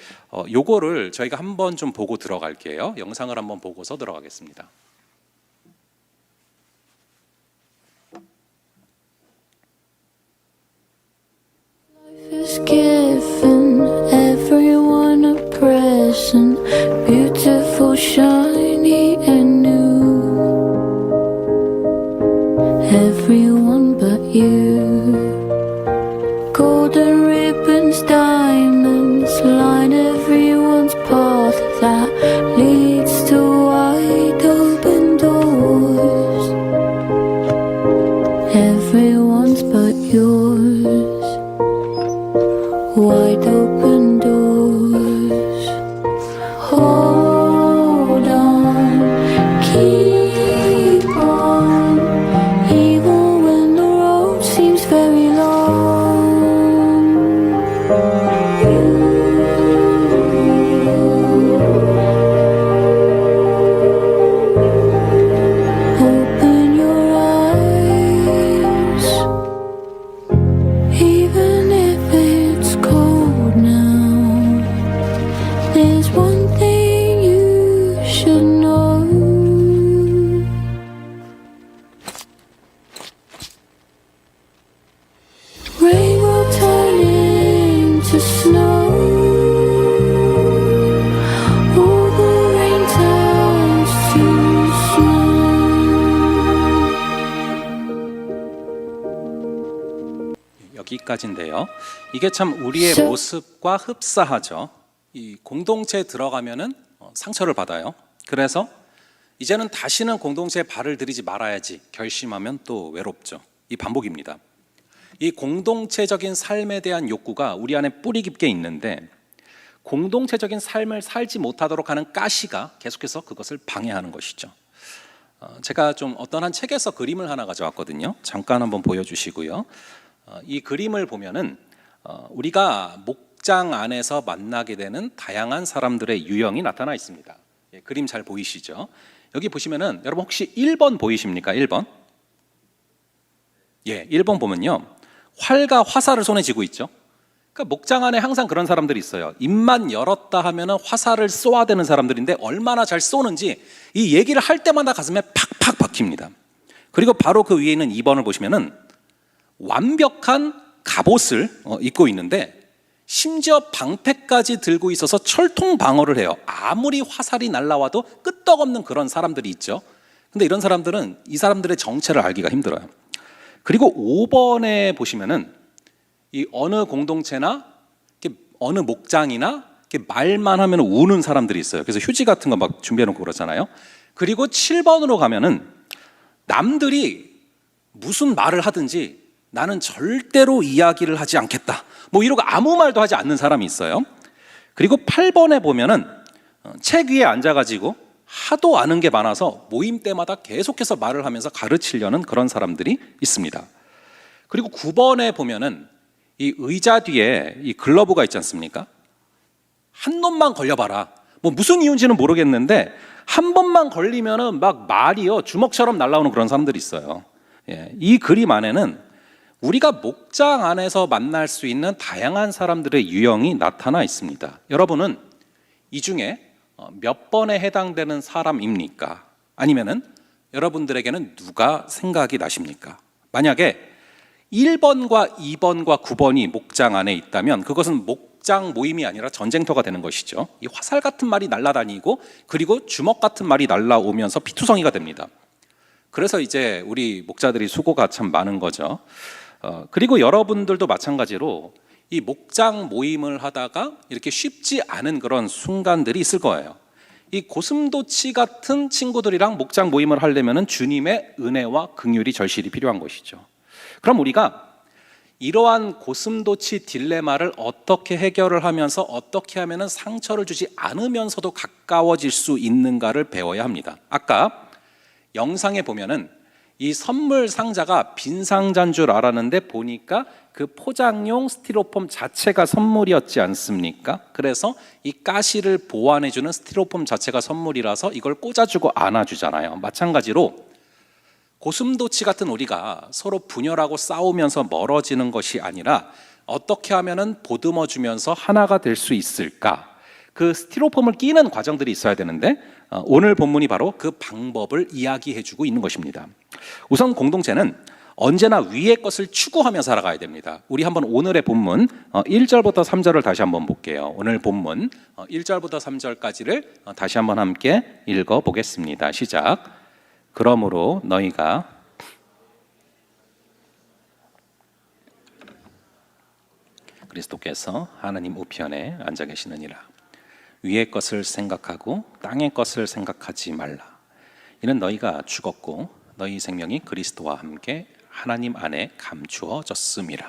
요거를 저희가 한번 좀 보고 들어갈게요. 영상을 한번 보고서 들어가겠습니다. Is given everyone a present, beautiful, shiny and new. Everyone but you. Golden ribbons, diamonds line everyone's path that leads to wide open doors. Everyone's but yours. Wide open doors. Hold on, keep on, even when the road seems very long. Open your eyes, even if it's cold now. There's one thing you should know. Rain will turn into snow. All the rain turns to snow. 여기까지인데요. 이게 참 우리의 모습과 흡사하죠. 이 공동체에 들어가면은 상처를 받아요. 그래서 이제는 다시는 공동체에 발을 들이지 말아야지 결심하면 또 외롭죠. 이 반복입니다. 이 공동체적인 삶에 대한 욕구가 우리 안에 뿌리 깊게 있는데, 공동체적인 삶을 살지 못하도록 하는 가시가 계속해서 그것을 방해하는 것이죠. 제가 좀 어떤 한 책에서 그림을 하나 가져왔거든요. 잠깐 한번 보여주시고요. 이 그림을 보면은 우리가 목장 안에서 만나게 되는 다양한 사람들의 유형이 나타나 있습니다. 그림 잘 보이시죠? 여기 보시면은 여러분 혹시 1번 보이십니까? 1번? 1번 보면요, 활과 화살을 손에 쥐고 있죠. 그러니까 목장 안에 항상 그런 사람들이 있어요. 입만 열었다 하면은 화살을 쏘아대는 사람들인데 얼마나 잘 쏘는지 이 얘기를 할 때마다 가슴에 팍팍 박힙니다. 그리고 바로 그 위에 있는 2번을 보시면은 완벽한 갑옷을 입고 있는데 심지어 방패까지 들고 있어서 철통 방어를 해요. 아무리 화살이 날라와도 끄떡없는 그런 사람들이 있죠. 근데 이런 사람들은 이 사람들의 정체를 알기가 힘들어요. 그리고 5번에 보시면은 이 어느 공동체나 이렇게 어느 목장이나 이렇게 말만 하면 우는 사람들이 있어요. 그래서 휴지 같은 거 막 준비해 놓고 그러잖아요. 그리고 7번으로 가면은 남들이 무슨 말을 하든지 나는 절대로 이야기를 하지 않겠다, 뭐 이러고 아무 말도 하지 않는 사람이 있어요. 그리고 8번에 보면은 책 위에 앉아가지고 하도 아는 게 많아서 모임 때마다 계속해서 말을 하면서 가르치려는 그런 사람들이 있습니다. 그리고 9번에 보면은 이 의자 뒤에 이 글러브가 있지 않습니까? 한 놈만 걸려봐라, 뭐 무슨 이유인지는 모르겠는데 한 번만 걸리면은 막 말이요 주먹처럼 날라오는 그런 사람들이 있어요. 예, 이 그림 안에는 우리가 목장 안에서 만날 수 있는 다양한 사람들의 유형이 나타나 있습니다. 여러분은 이 중에 몇 번에 해당되는 사람입니까? 아니면은 여러분들에게는 누가 생각이 나십니까? 만약에 1번과 2번과 9번이 목장 안에 있다면 그것은 목장 모임이 아니라 전쟁터가 되는 것이죠. 이 화살 같은 말이 날아다니고 그리고 주먹 같은 말이 날아오면서 피투성이가 됩니다. 그래서 이제 우리 목자들이 수고가 참 많은 거죠. 그리고 여러분들도 마찬가지로 이 목장 모임을 하다가 이렇게 쉽지 않은 그런 순간들이 있을 거예요. 이 고슴도치 같은 친구들이랑 목장 모임을 하려면 주님의 은혜와 긍휼이 절실히 필요한 것이죠. 그럼 우리가 이러한 고슴도치 딜레마를 어떻게 해결을 하면서 어떻게 하면 상처를 주지 않으면서도 가까워질 수 있는가를 배워야 합니다. 아까 영상에 보면은 이 선물 상자가 빈 상자인 줄 알았는데 보니까 그 포장용 스티로폼 자체가 선물이었지 않습니까? 그래서 이 가시를 보완해주는 스티로폼 자체가 선물이라서 이걸 꽂아주고 안아주잖아요. 마찬가지로 고슴도치 같은 우리가 서로 분열하고 싸우면서 멀어지는 것이 아니라 어떻게 하면은 보듬어주면서 하나가 될 수 있을까? 그 스티로폼을 끼는 과정들이 있어야 되는데 오늘 본문이 바로 그 방법을 이야기해주고 있는 것입니다. 우선 공동체는 언제나 위의 것을 추구하며 살아가야 됩니다. 우리 한번 오늘의 본문 1절부터 3절을 다시 한번 볼게요. 오늘 본문 1절부터 3절까지를 다시 한번 함께 읽어보겠습니다. 시작. 그러므로 너희가 그리스도께서 하나님 우편에 앉아 계시느니라. 위의 것을 생각하고 땅의 것을 생각하지 말라. 이는 너희가 죽었고 너희 생명이 그리스도와 함께 하나님 안에 감추어졌음이라.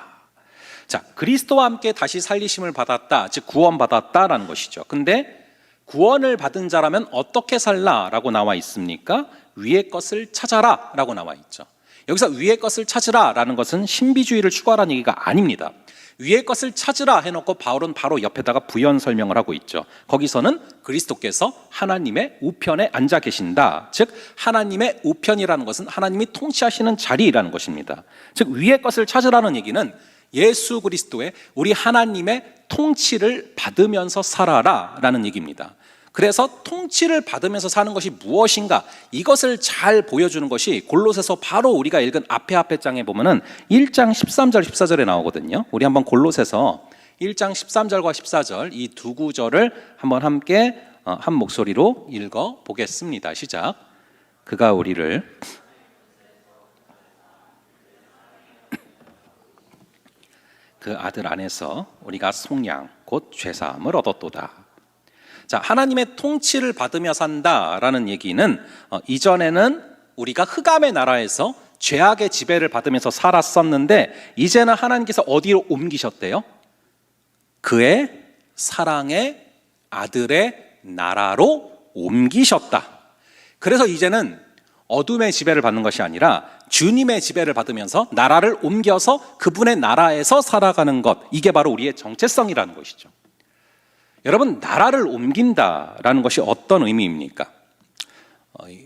자, 그리스도와 함께 다시 살리심을 받았다, 즉 구원받았다라는 것이죠. 근데 구원을 받은 자라면 어떻게 살라라고 나와 있습니까? 위의 것을 찾아라 라고 나와 있죠. 여기서 위의 것을 찾으라라는 것은 신비주의를 추구하라는 얘기가 아닙니다. 위의 것을 찾으라 해놓고 바울은 바로 옆에다가 부연 설명을 하고 있죠. 거기서는 그리스도께서 하나님의 우편에 앉아 계신다, 즉 하나님의 우편이라는 것은 하나님이 통치하시는 자리라는 것입니다. 즉 위의 것을 찾으라는 얘기는 예수 그리스도의 우리 하나님의 통치를 받으면서 살아라 라는 얘기입니다. 그래서 통치를 받으면서 사는 것이 무엇인가, 이것을 잘 보여주는 것이 골로새서 바로 우리가 읽은 앞에 장에 보면은 1장 13절 14절에 나오거든요. 우리 한번 골로새서 1장 13절과 14절 이 두 구절을 한번 함께 한 목소리로 읽어 보겠습니다. 시작. 그가 우리를 그 아들 안에서 우리가 속량 곧 죄사함을 얻었도다. 자, 하나님의 통치를 받으며 산다라는 얘기는 이전에는 우리가 흑암의 나라에서 죄악의 지배를 받으면서 살았었는데 이제는 하나님께서 어디로 옮기셨대요? 그의 사랑의 아들의 나라로 옮기셨다. 그래서 이제는 어둠의 지배를 받는 것이 아니라 주님의 지배를 받으면서 나라를 옮겨서 그분의 나라에서 살아가는 것, 이게 바로 우리의 정체성이라는 것이죠. 여러분, 나라를 옮긴다라는 것이 어떤 의미입니까?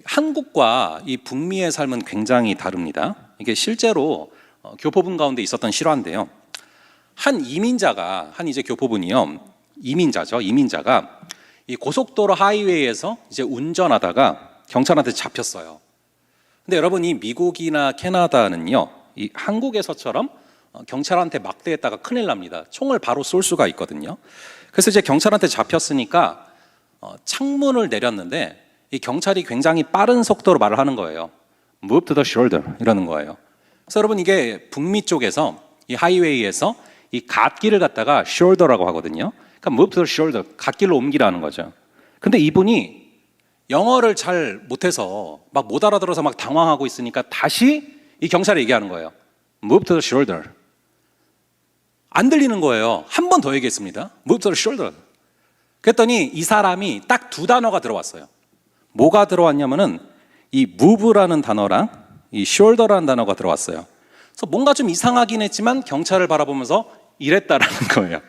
한국과 이 북미의 삶은 굉장히 다릅니다. 이게 실제로 교포분 가운데 있었던 실화인데요. 한 이제 교포분이요, 이민자가 이 고속도로 하이웨이에서 이제 운전하다가 경찰한테 잡혔어요. 근데 여러분, 이 미국이나 캐나다는요, 이 한국에서처럼 경찰한테 막대했다가 큰일 납니다. 총을 바로 쏠 수가 있거든요. 그래서 이제 경찰한테 잡혔으니까 창문을 내렸는데 이 경찰이 굉장히 빠른 속도로 말을 하는 거예요. Move to the shoulder 이러는 거예요. 그래서 여러분 이게 북미 쪽에서 이 하이웨이에서 이 갓길을 갖다가 shoulder라고 하거든요. 그러니까 move to the shoulder, 갓길로 옮기라는 거죠. 근데 이분이 영어를 잘 못해서 막 못 알아들어서 막 당황하고 있으니까 다시 이 경찰이 얘기하는 거예요. Move to the shoulder. 안 들리는 거예요. 한 번 더 얘기했습니다. Move to the shoulder. 그랬더니 이 사람이 딱 두 단어가 들어왔어요. 뭐가 들어왔냐면은 이 move라는 단어랑 이 shoulder라는 단어가 들어왔어요. 그래서 뭔가 좀 이상하긴 했지만 경찰을 바라보면서 이랬다라는 거예요.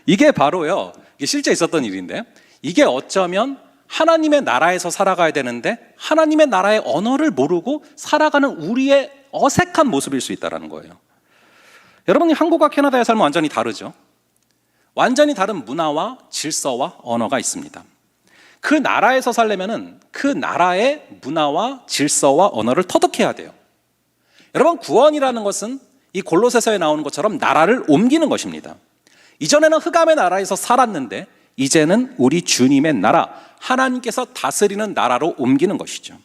이게 바로요, 이게 실제 있었던 일인데, 이게 어쩌면 하나님의 나라에서 살아가야 되는데 하나님의 나라의 언어를 모르고 살아가는 우리의 어색한 모습일 수 있다는 거예요. 여러분이 한국과 캐나다의 삶은 완전히 다르죠. 완전히 다른 문화와 질서와 언어가 있습니다. 그 나라에서 살려면은 그 나라의 문화와 질서와 언어를 터득해야 돼요. 여러분, 구원이라는 것은 이 골로새서에 나오는 것처럼 나라를 옮기는 것입니다. 이전에는 흑암의 나라에서 살았는데 이제는 우리 주님의 나라, 하나님께서 다스리는 나라로 옮기는 것이죠.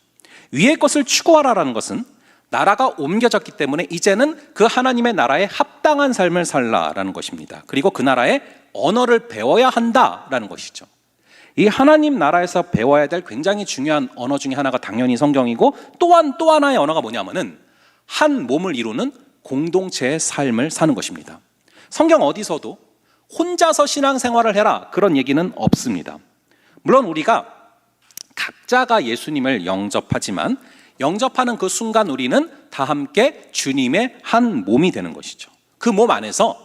위의 것을 추구하라라는 것은 나라가 옮겨졌기 때문에 이제는 그 하나님의 나라에 합당한 삶을 살라라는 것입니다. 그리고 그 나라의 언어를 배워야 한다라는 것이죠. 이 하나님 나라에서 배워야 될 굉장히 중요한 언어 중에 하나가 당연히 성경이고, 또한 또 하나의 언어가 뭐냐면은 한 몸을 이루는 공동체의 삶을 사는 것입니다. 성경 어디서도 혼자서 신앙생활을 해라 그런 얘기는 없습니다. 물론 우리가 각자가 예수님을 영접하지만 영접하는 그 순간 우리는 다 함께 주님의 한 몸이 되는 것이죠. 그 몸 안에서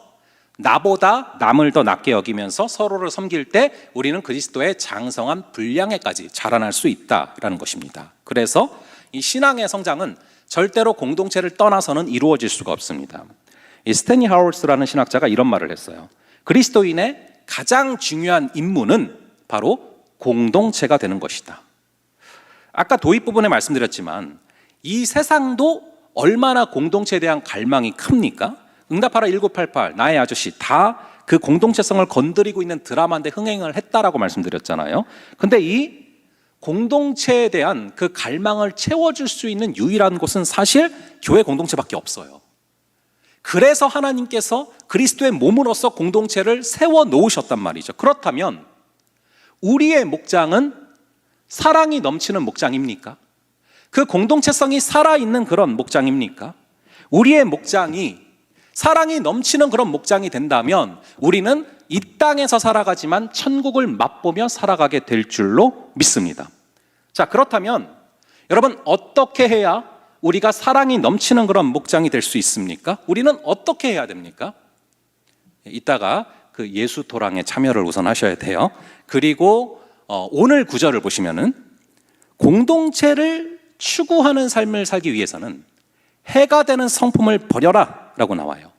나보다 남을 더 낫게 여기면서 서로를 섬길 때 우리는 그리스도의 장성한 분량에까지 자라날 수 있다라는 것입니다. 그래서 이 신앙의 성장은 절대로 공동체를 떠나서는 이루어질 수가 없습니다. 이 스탠리 하워스라는 신학자가 이런 말을 했어요. 그리스도인의 가장 중요한 임무는 바로 공동체가 되는 것이다. 아까 도입 부분에 말씀드렸지만 이 세상도 얼마나 공동체에 대한 갈망이 큽니까? 응답하라 1988, 나의 아저씨 다 그 공동체성을 건드리고 있는 드라마인데 흥행을 했다라고 말씀드렸잖아요. 근데 이 공동체에 대한 그 갈망을 채워줄 수 있는 유일한 곳은 사실 교회 공동체밖에 없어요. 그래서 하나님께서 그리스도의 몸으로서 공동체를 세워 놓으셨단 말이죠. 그렇다면 우리의 목장은 사랑이 넘치는 목장입니까? 그 공동체성이 살아있는 그런 목장입니까? 우리의 목장이 사랑이 넘치는 그런 목장이 된다면 우리는 이 땅에서 살아가지만 천국을 맛보며 살아가게 될 줄로 믿습니다. 자, 그렇다면 여러분, 어떻게 해야 우리가 사랑이 넘치는 그런 목장이 될 수 있습니까? 우리는 어떻게 해야 됩니까? 이따가 그 예수 토랑에 참여를 우선 하셔야 돼요. 그리고 오늘 구절을 보시면은 공동체를 추구하는 삶을 살기 위해서는 해가 되는 성품을 버려라 라고 나와요.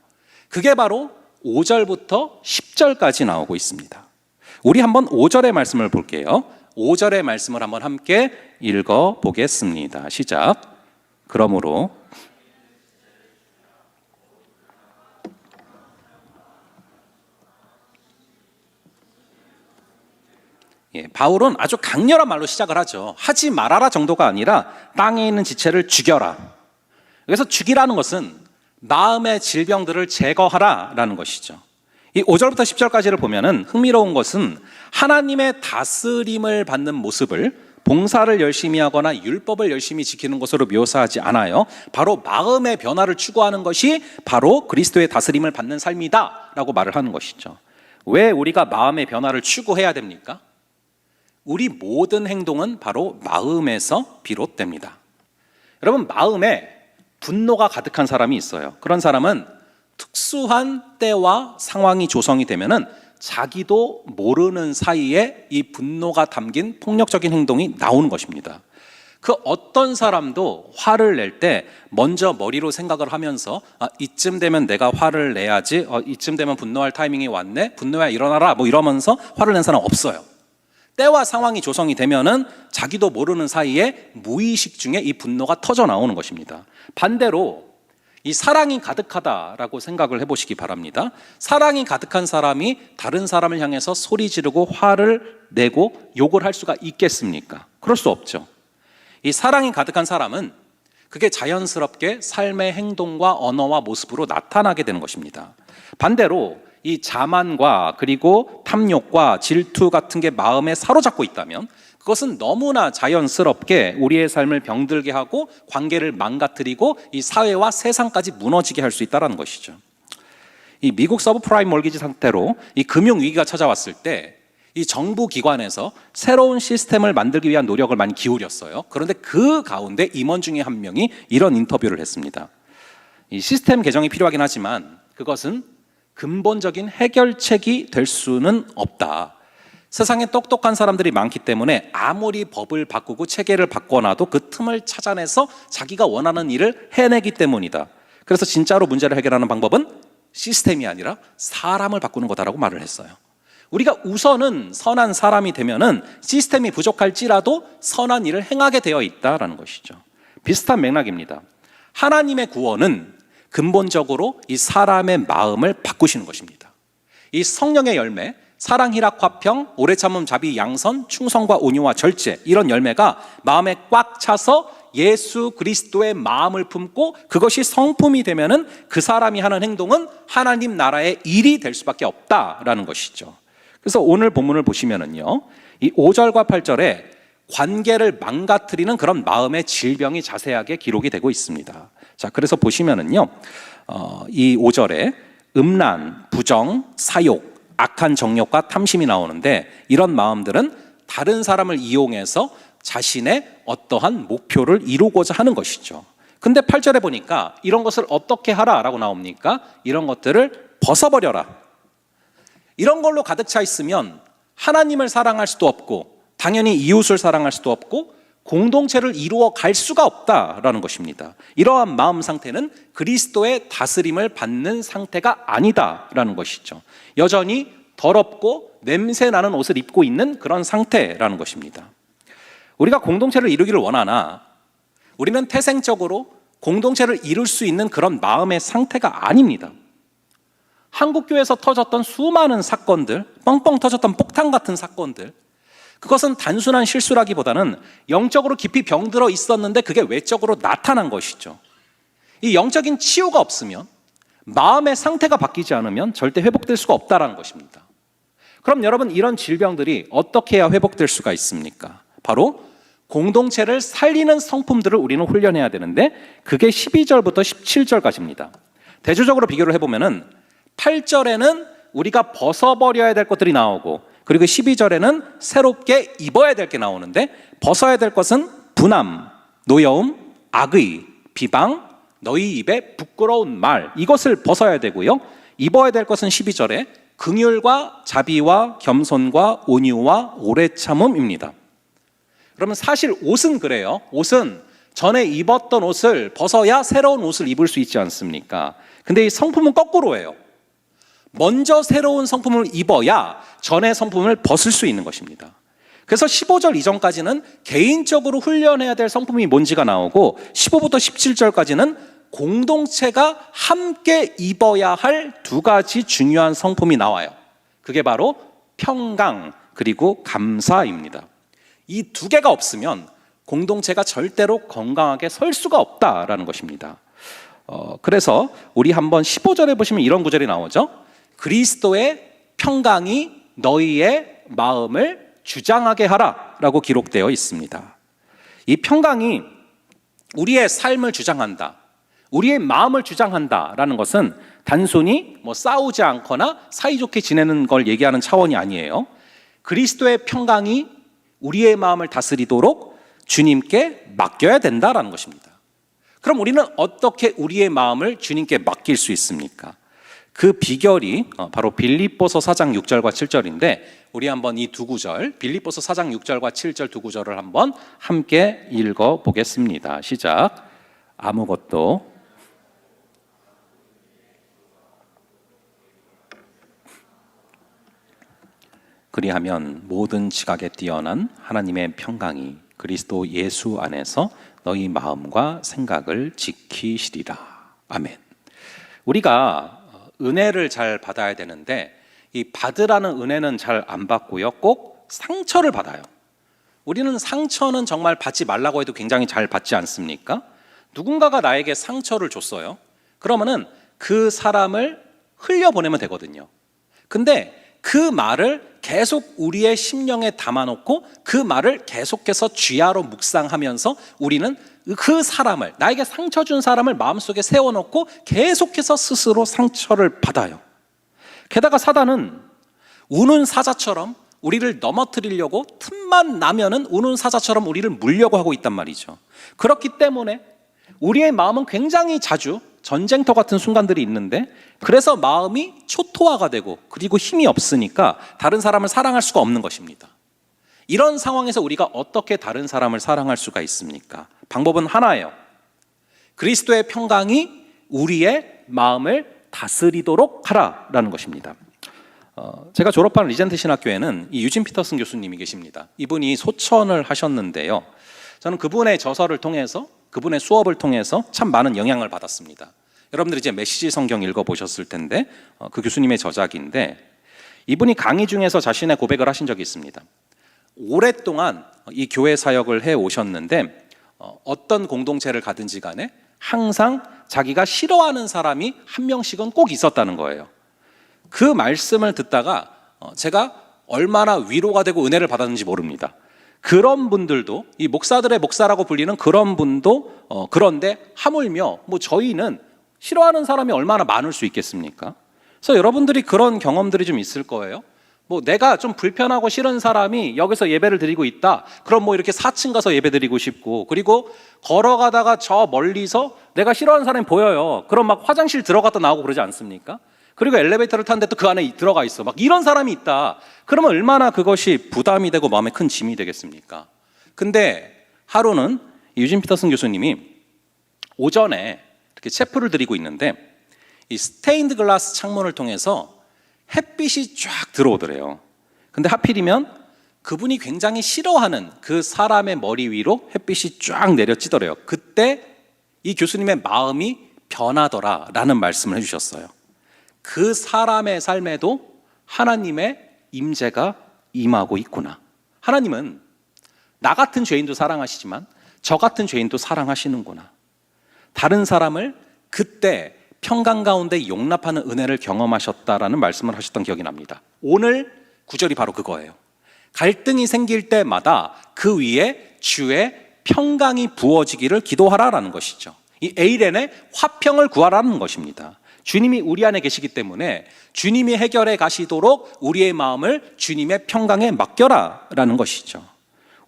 그게 바로 5절부터 10절까지 나오고 있습니다. 우리 한번 5절의 말씀을 볼게요. 5절의 말씀을 한번 함께 읽어보겠습니다. 시작. 그러므로 바울은 아주 강렬한 말로 시작을 하죠. 하지 말아라 정도가 아니라 땅에 있는 지체를 죽여라. 그래서 죽이라는 것은 마음의 질병들을 제거하라라는 것이죠. 이 5절부터 10절까지를 보면은 흥미로운 것은 하나님의 다스림을 받는 모습을 봉사를 열심히 하거나 율법을 열심히 지키는 것으로 묘사하지 않아요. 바로 마음의 변화를 추구하는 것이 바로 그리스도의 다스림을 받는 삶이다 라고 말을 하는 것이죠. 왜 우리가 마음의 변화를 추구해야 됩니까? 우리 모든 행동은 바로 마음에서 비롯됩니다. 여러분, 마음에 분노가 가득한 사람이 있어요. 그런 사람은 특수한 때와 상황이 조성이 되면은 자기도 모르는 사이에 이 분노가 담긴 폭력적인 행동이 나오는 것입니다. 그 어떤 사람도 화를 낼 때 먼저 머리로 생각을 하면서 이쯤 되면 내가 화를 내야지, 이쯤 되면 분노할 타이밍이 왔네, 분노야 일어나라 뭐 이러면서 화를 낸 사람 없어요. 때와 상황이 조성이 되면은 자기도 모르는 사이에 무의식 중에 이 분노가 터져 나오는 것입니다. 반대로 이 사랑이 가득하다라고 생각을 해보시기 바랍니다. 사랑이 가득한 사람이 다른 사람을 향해서 소리 지르고 화를 내고 욕을 할 수가 있겠습니까? 그럴 수 없죠. 이 사랑이 가득한 사람은 그게 자연스럽게 삶의 행동과 언어와 모습으로 나타나게 되는 것입니다. 반대로 이 자만과 그리고 탐욕과 질투 같은 게 마음에 사로잡고 있다면 그것은 너무나 자연스럽게 우리의 삶을 병들게 하고 관계를 망가뜨리고 이 사회와 세상까지 무너지게 할 수 있다는 것이죠. 이 미국 서브프라임 몰기지 상태로 이 금융 위기가 찾아왔을 때 이 정부 기관에서 새로운 시스템을 만들기 위한 노력을 많이 기울였어요. 그런데 그 가운데 임원 중에 한 명이 이런 인터뷰를 했습니다. 이 시스템 개정이 필요하긴 하지만 그것은 근본적인 해결책이 될 수는 없다. 세상에 똑똑한 사람들이 많기 때문에 아무리 법을 바꾸고 체계를 바꿔놔도 그 틈을 찾아내서 자기가 원하는 일을 해내기 때문이다. 그래서 진짜로 문제를 해결하는 방법은 시스템이 아니라 사람을 바꾸는 거다라고 말을 했어요. 우리가 우선은 선한 사람이 되면은 시스템이 부족할지라도 선한 일을 행하게 되어 있다라는 것이죠. 비슷한 맥락입니다. 하나님의 구원은 근본적으로 이 사람의 마음을 바꾸시는 것입니다. 이 성령의 열매, 사랑, 희락, 화평, 오래 참음, 자비, 양선, 충성과 온유와 절제, 이런 열매가 마음에 꽉 차서 예수 그리스도의 마음을 품고 그것이 성품이 되면은 그 사람이 하는 행동은 하나님 나라의 일이 될 수밖에 없다라는 것이죠. 그래서 오늘 본문을 보시면은요, 이 5절과 8절에 관계를 망가뜨리는 그런 마음의 질병이 자세하게 기록이 되고 있습니다. 자, 그래서 보시면은요, 이 5절에 음란, 부정, 사욕, 악한 정욕과 탐심이 나오는데 이런 마음들은 다른 사람을 이용해서 자신의 어떠한 목표를 이루고자 하는 것이죠. 근데 8절에 보니까 이런 것을 어떻게 하라라고 나옵니까? 이런 것들을 벗어버려라. 이런 걸로 가득 차 있으면 하나님을 사랑할 수도 없고 당연히 이웃을 사랑할 수도 없고 공동체를 이루어 갈 수가 없다라는 것입니다. 이러한 마음 상태는 그리스도의 다스림을 받는 상태가 아니다라는 것이죠. 여전히 더럽고 냄새 나는 옷을 입고 있는 그런 상태라는 것입니다. 우리가 공동체를 이루기를 원하나 우리는 태생적으로 공동체를 이룰 수 있는 그런 마음의 상태가 아닙니다. 한국교회에서 터졌던 수많은 사건들, 뻥뻥 터졌던 폭탄 같은 사건들, 그것은 단순한 실수라기보다는 영적으로 깊이 병들어 있었는데 그게 외적으로 나타난 것이죠. 이 영적인 치유가 없으면, 마음의 상태가 바뀌지 않으면 절대 회복될 수가 없다는 것입니다. 그럼 여러분, 이런 질병들이 어떻게 해야 회복될 수가 있습니까? 바로 공동체를 살리는 성품들을 우리는 훈련해야 되는데 그게 12절부터 17절까지입니다. 대조적으로 비교를 해보면은 8절에는 우리가 벗어버려야 될 것들이 나오고 그리고 12절에는 새롭게 입어야 될 게 나오는데 벗어야 될 것은 분함, 노여움, 악의, 비방, 너희 입에 부끄러운 말, 이것을 벗어야 되고요. 입어야 될 것은 12절에 긍휼과 자비와 겸손과 온유와 오래 참음입니다. 그러면 사실 옷은 그래요. 옷은 전에 입었던 옷을 벗어야 새로운 옷을 입을 수 있지 않습니까? 근데 이 성품은 거꾸로예요. 먼저 새로운 성품을 입어야 전의 성품을 벗을 수 있는 것입니다. 그래서 15절 이전까지는 개인적으로 훈련해야 될 성품이 뭔지가 나오고 15부터 17절까지는 공동체가 함께 입어야 할 두 가지 중요한 성품이 나와요. 그게 바로 평강 그리고 감사입니다. 이 두 개가 없으면 공동체가 절대로 건강하게 설 수가 없다라는 것입니다. 그래서 우리 한번 15절에 보시면 이런 구절이 나오죠. 그리스도의 평강이 너희의 마음을 주장하게 하라 라고 기록되어 있습니다. 이 평강이 우리의 삶을 주장한다, 우리의 마음을 주장한다 라는 것은 단순히 싸우지 않거나 사이좋게 지내는 걸 얘기하는 차원이 아니에요. 그리스도의 평강이 우리의 마음을 다스리도록 주님께 맡겨야 된다라는 것입니다. 그럼 우리는 어떻게 우리의 마음을 주님께 맡길 수 있습니까? 그 비결이 바로 빌립보서 4장 6절과 7절인데 우리 한번 이 두 구절, 빌립보서 4장 6절과 7절 두 구절을 한번 함께 읽어보겠습니다. 시작. 아무것도 그리하면 모든 지각에 뛰어난 하나님의 평강이 그리스도 예수 안에서 너희 마음과 생각을 지키시리라. 아멘. 우리가 은혜를 잘 받아야 되는데 이 받으라는 은혜는 잘 안 받고요. 꼭 상처를 받아요. 우리는 상처는 정말 받지 말라고 해도 굉장히 잘 받지 않습니까? 누군가가 나에게 상처를 줬어요. 그러면은 그 사람을 흘려보내면 되거든요. 근데 그 말을 계속 우리의 심령에 담아놓고 그 말을 계속해서 쥐하로 묵상하면서 우리는 그 사람을, 나에게 상처 준 사람을 마음속에 세워놓고 계속해서 스스로 상처를 받아요. 게다가 사단은 우는 사자처럼 우리를 넘어뜨리려고 틈만 나면은 우는 사자처럼 우리를 물려고 하고 있단 말이죠. 그렇기 때문에 우리의 마음은 굉장히 자주 전쟁터 같은 순간들이 있는데, 그래서 마음이 초토화가 되고 그리고 힘이 없으니까 다른 사람을 사랑할 수가 없는 것입니다. 이런 상황에서 우리가 어떻게 다른 사람을 사랑할 수가 있습니까? 방법은 하나예요. 그리스도의 평강이 우리의 마음을 다스리도록 하라라는 것입니다. 제가 졸업한 리젠트 신학교에는 이 유진 피터슨 교수님이 계십니다. 이분이 소천을 하셨는데요. 저는 그분의 저서를 통해서, 그분의 수업을 통해서 참 많은 영향을 받았습니다. 여러분들이 이제 메시지 성경 읽어보셨을 텐데 그 교수님의 저작인데, 이분이 강의 중에서 자신의 고백을 하신 적이 있습니다. 오랫동안 이 교회 사역을 해 오셨는데 어떤 공동체를 가든지 간에 항상 자기가 싫어하는 사람이 한 명씩은 꼭 있었다는 거예요. 그 말씀을 듣다가 제가 얼마나 위로가 되고 은혜를 받았는지 모릅니다. 그런 분들도, 이 목사들의 목사라고 불리는 그런 분도 그런데 하물며 뭐 저희는 싫어하는 사람이 얼마나 많을 수 있겠습니까? 그래서 여러분들이 그런 경험들이 좀 있을 거예요. 뭐 내가 좀 불편하고 싫은 사람이 여기서 예배를 드리고 있다. 그럼 뭐 이렇게 4층 가서 예배 드리고 싶고, 그리고 걸어가다가 저 멀리서 내가 싫어하는 사람이 보여요. 그럼 막 화장실 들어갔다 나오고 그러지 않습니까? 그리고 엘리베이터를 탔는데 또 그 안에 들어가 있어. 막 이런 사람이 있다. 그러면 얼마나 그것이 부담이 되고 마음에 큰 짐이 되겠습니까? 근데 하루는 유진 피터슨 교수님이 오전에 이렇게 체프를 드리고 있는데 이 스테인드 글라스 창문을 통해서 햇빛이 쫙 들어오더래요. 근데 하필이면 그분이 굉장히 싫어하는 그 사람의 머리 위로 햇빛이 쫙 내려지더래요. 그때 이 교수님의 마음이 변하더라라는 말씀을 해주셨어요. 그 사람의 삶에도 하나님의 임재가 임하고 있구나. 하나님은 나 같은 죄인도 사랑하시지만 저 같은 죄인도 사랑하시는구나. 다른 사람을 그때 평강 가운데 용납하는 은혜를 경험하셨다라는 말씀을 하셨던 기억이 납니다. 오늘 구절이 바로 그거예요. 갈등이 생길 때마다 그 위에 주의 평강이 부어지기를 기도하라라는 것이죠. 이 에이렌의 화평을 구하라는 것입니다. 주님이 우리 안에 계시기 때문에 주님이 해결해 가시도록 우리의 마음을 주님의 평강에 맡겨라라는 것이죠.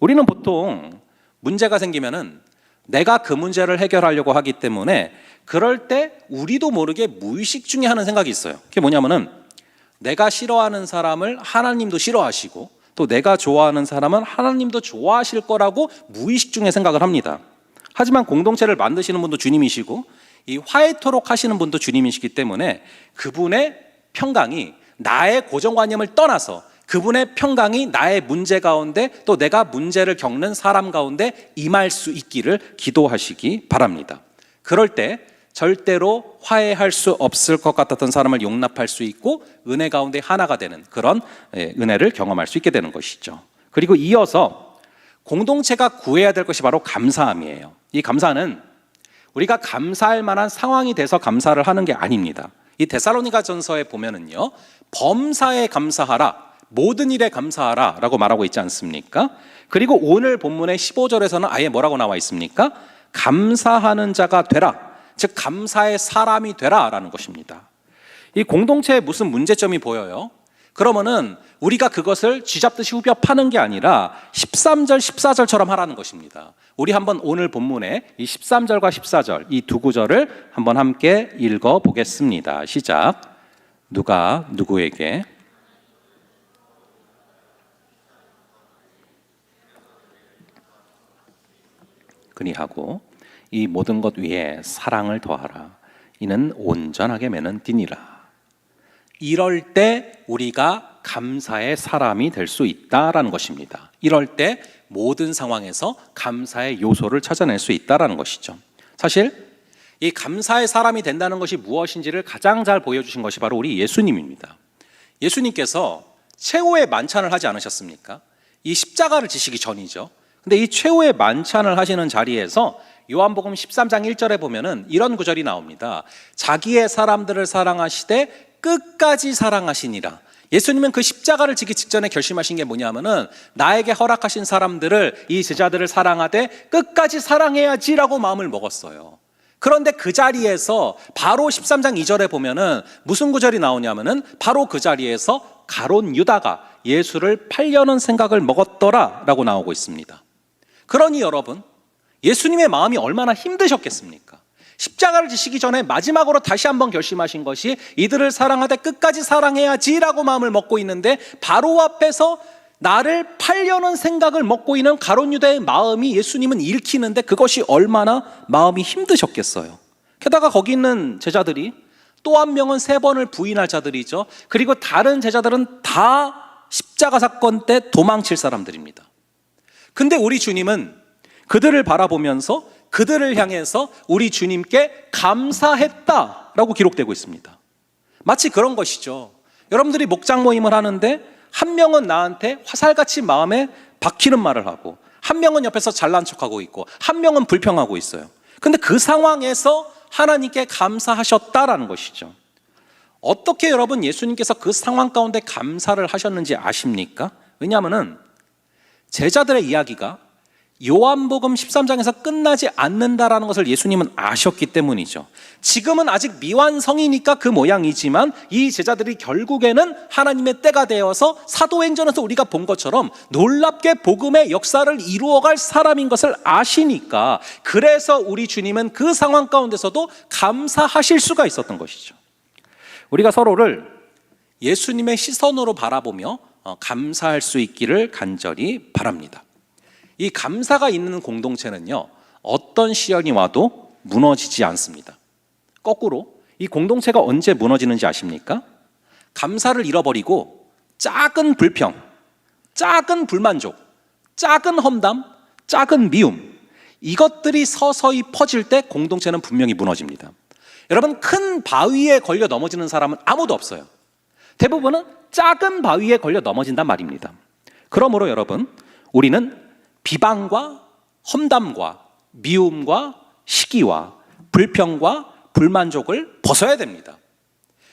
우리는 보통 문제가 생기면은 내가 그 문제를 해결하려고 하기 때문에 그럴 때 우리도 모르게 무의식 중에 하는 생각이 있어요. 그게 뭐냐면은 내가 싫어하는 사람을 하나님도 싫어하시고 또 내가 좋아하는 사람은 하나님도 좋아하실 거라고 무의식 중에 생각을 합니다. 하지만 공동체를 만드시는 분도 주님이시고 이 화해토록 하시는 분도 주님이시기 때문에 그분의 평강이 나의 고정관념을 떠나서 그분의 평강이 나의 문제 가운데 또 내가 문제를 겪는 사람 가운데 임할 수 있기를 기도하시기 바랍니다. 그럴 때 절대로 화해할 수 없을 것 같았던 사람을 용납할 수 있고 은혜 가운데 하나가 되는 그런 은혜를 경험할 수 있게 되는 것이죠. 그리고 이어서 공동체가 구해야 될 것이 바로 감사함이에요. 이 감사는 우리가 감사할 만한 상황이 돼서 감사를 하는 게 아닙니다. 이 데살로니가 전서에 보면은요, 범사에 감사하라, 모든 일에 감사하라 라고 말하고 있지 않습니까? 그리고 오늘 본문의 15절에서는 아예 뭐라고 나와 있습니까? 감사하는 자가 되라, 즉 감사의 사람이 되라 라는 것입니다. 이 공동체에 무슨 문제점이 보여요? 그러면은 우리가 그것을 쥐잡듯이 후벼 파는 게 아니라 13절, 14절처럼 하라는 것입니다. 우리 한번 오늘 본문에 이 13절과 14절 이 두 구절을 한번 함께 읽어 보겠습니다. 시작. 누가 누구에게 그리하고 이 모든 것 위에 사랑을 더하라. 이는 온전하게 매는 띠니라. 이럴 때 우리가 감사의 사람이 될 수 있다라는 것입니다. 이럴 때 모든 상황에서 감사의 요소를 찾아낼 수 있다라는 것이죠. 사실 이 감사의 사람이 된다는 것이 무엇인지를 가장 잘 보여주신 것이 바로 우리 예수님입니다. 예수님께서 최후의 만찬을 하지 않으셨습니까? 이 십자가를 지시기 전이죠. 근데 이 최후의 만찬을 하시는 자리에서 요한복음 13장 1절에 보면은 이런 구절이 나옵니다. 자기의 사람들을 사랑하시되 끝까지 사랑하시니라. 예수님은 그 십자가를 지기 직전에 결심하신 게 뭐냐면은 나에게 허락하신 사람들을, 이 제자들을 사랑하되 끝까지 사랑해야지라고 마음을 먹었어요. 그런데 그 자리에서 바로 13장 2절에 보면은 무슨 구절이 나오냐면은 바로 그 자리에서 가룟 유다가 예수를 팔려는 생각을 먹었더라라고 나오고 있습니다. 그러니 여러분, 예수님의 마음이 얼마나 힘드셨겠습니까? 십자가를 지시기 전에 마지막으로 다시 한번 결심하신 것이 이들을 사랑하되 끝까지 사랑해야지라고 마음을 먹고 있는데 바로 앞에서 나를 팔려는 생각을 먹고 있는 가룟 유다의 마음이 예수님은 읽히는데 그것이 얼마나 마음이 힘드셨겠어요. 게다가 거기 있는 제자들이 또 한 명은 3번을 부인할 자들이죠. 그리고 다른 제자들은 다 십자가 사건 때 도망칠 사람들입니다. 근데 우리 주님은 그들을 바라보면서 그들을 향해서 우리 주님께 감사했다라고 기록되고 있습니다. 마치 그런 것이죠. 여러분들이 목장 모임을 하는데 한 명은 나한테 화살같이 마음에 박히는 말을 하고 한 명은 옆에서 잘난 척하고 있고 한 명은 불평하고 있어요. 근데 그 상황에서 하나님께 감사하셨다라는 것이죠. 어떻게 여러분 예수님께서 그 상황 가운데 감사를 하셨는지 아십니까? 왜냐하면 제자들의 이야기가 요한복음 13장에서 끝나지 않는다라는 것을 예수님은 아셨기 때문이죠. 지금은 아직 미완성이니까 그 모양이지만 이 제자들이 결국에는 하나님의 때가 되어서 사도행전에서 우리가 본 것처럼 놀랍게 복음의 역사를 이루어갈 사람인 것을 아시니까 그래서 우리 주님은 그 상황 가운데서도 감사하실 수가 있었던 것이죠. 우리가 서로를 예수님의 시선으로 바라보며 감사할 수 있기를 간절히 바랍니다. 이 감사가 있는 공동체는요, 어떤 시련이 와도 무너지지 않습니다. 거꾸로 이 공동체가 언제 무너지는지 아십니까? 감사를 잃어버리고 작은 불평, 작은 불만족, 작은 험담, 작은 미움, 이것들이 서서히 퍼질 때 공동체는 분명히 무너집니다. 여러분, 큰 바위에 걸려 넘어지는 사람은 아무도 없어요. 대부분은 작은 바위에 걸려 넘어진단 말입니다. 그러므로 여러분, 우리는 비방과 험담과 미움과 시기와 불평과 불만족을 벗어야 됩니다.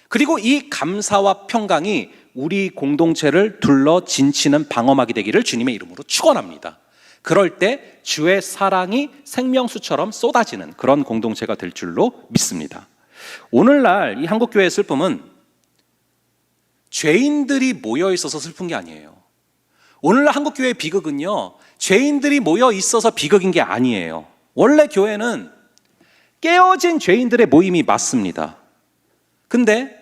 그리고 이 감사와 평강이 우리 공동체를 둘러 진치는 방어막이 되기를 주님의 이름으로 축원합니다. 그럴 때 주의 사랑이 생명수처럼 쏟아지는 그런 공동체가 될 줄로 믿습니다. 오늘날 이 한국교회의 슬픔은 죄인들이 모여 있어서 슬픈 게 아니에요. 오늘날 한국교회의 비극은요, 죄인들이 모여 있어서 비극인 게 아니에요. 원래 교회는 깨어진 죄인들의 모임이 맞습니다. 근데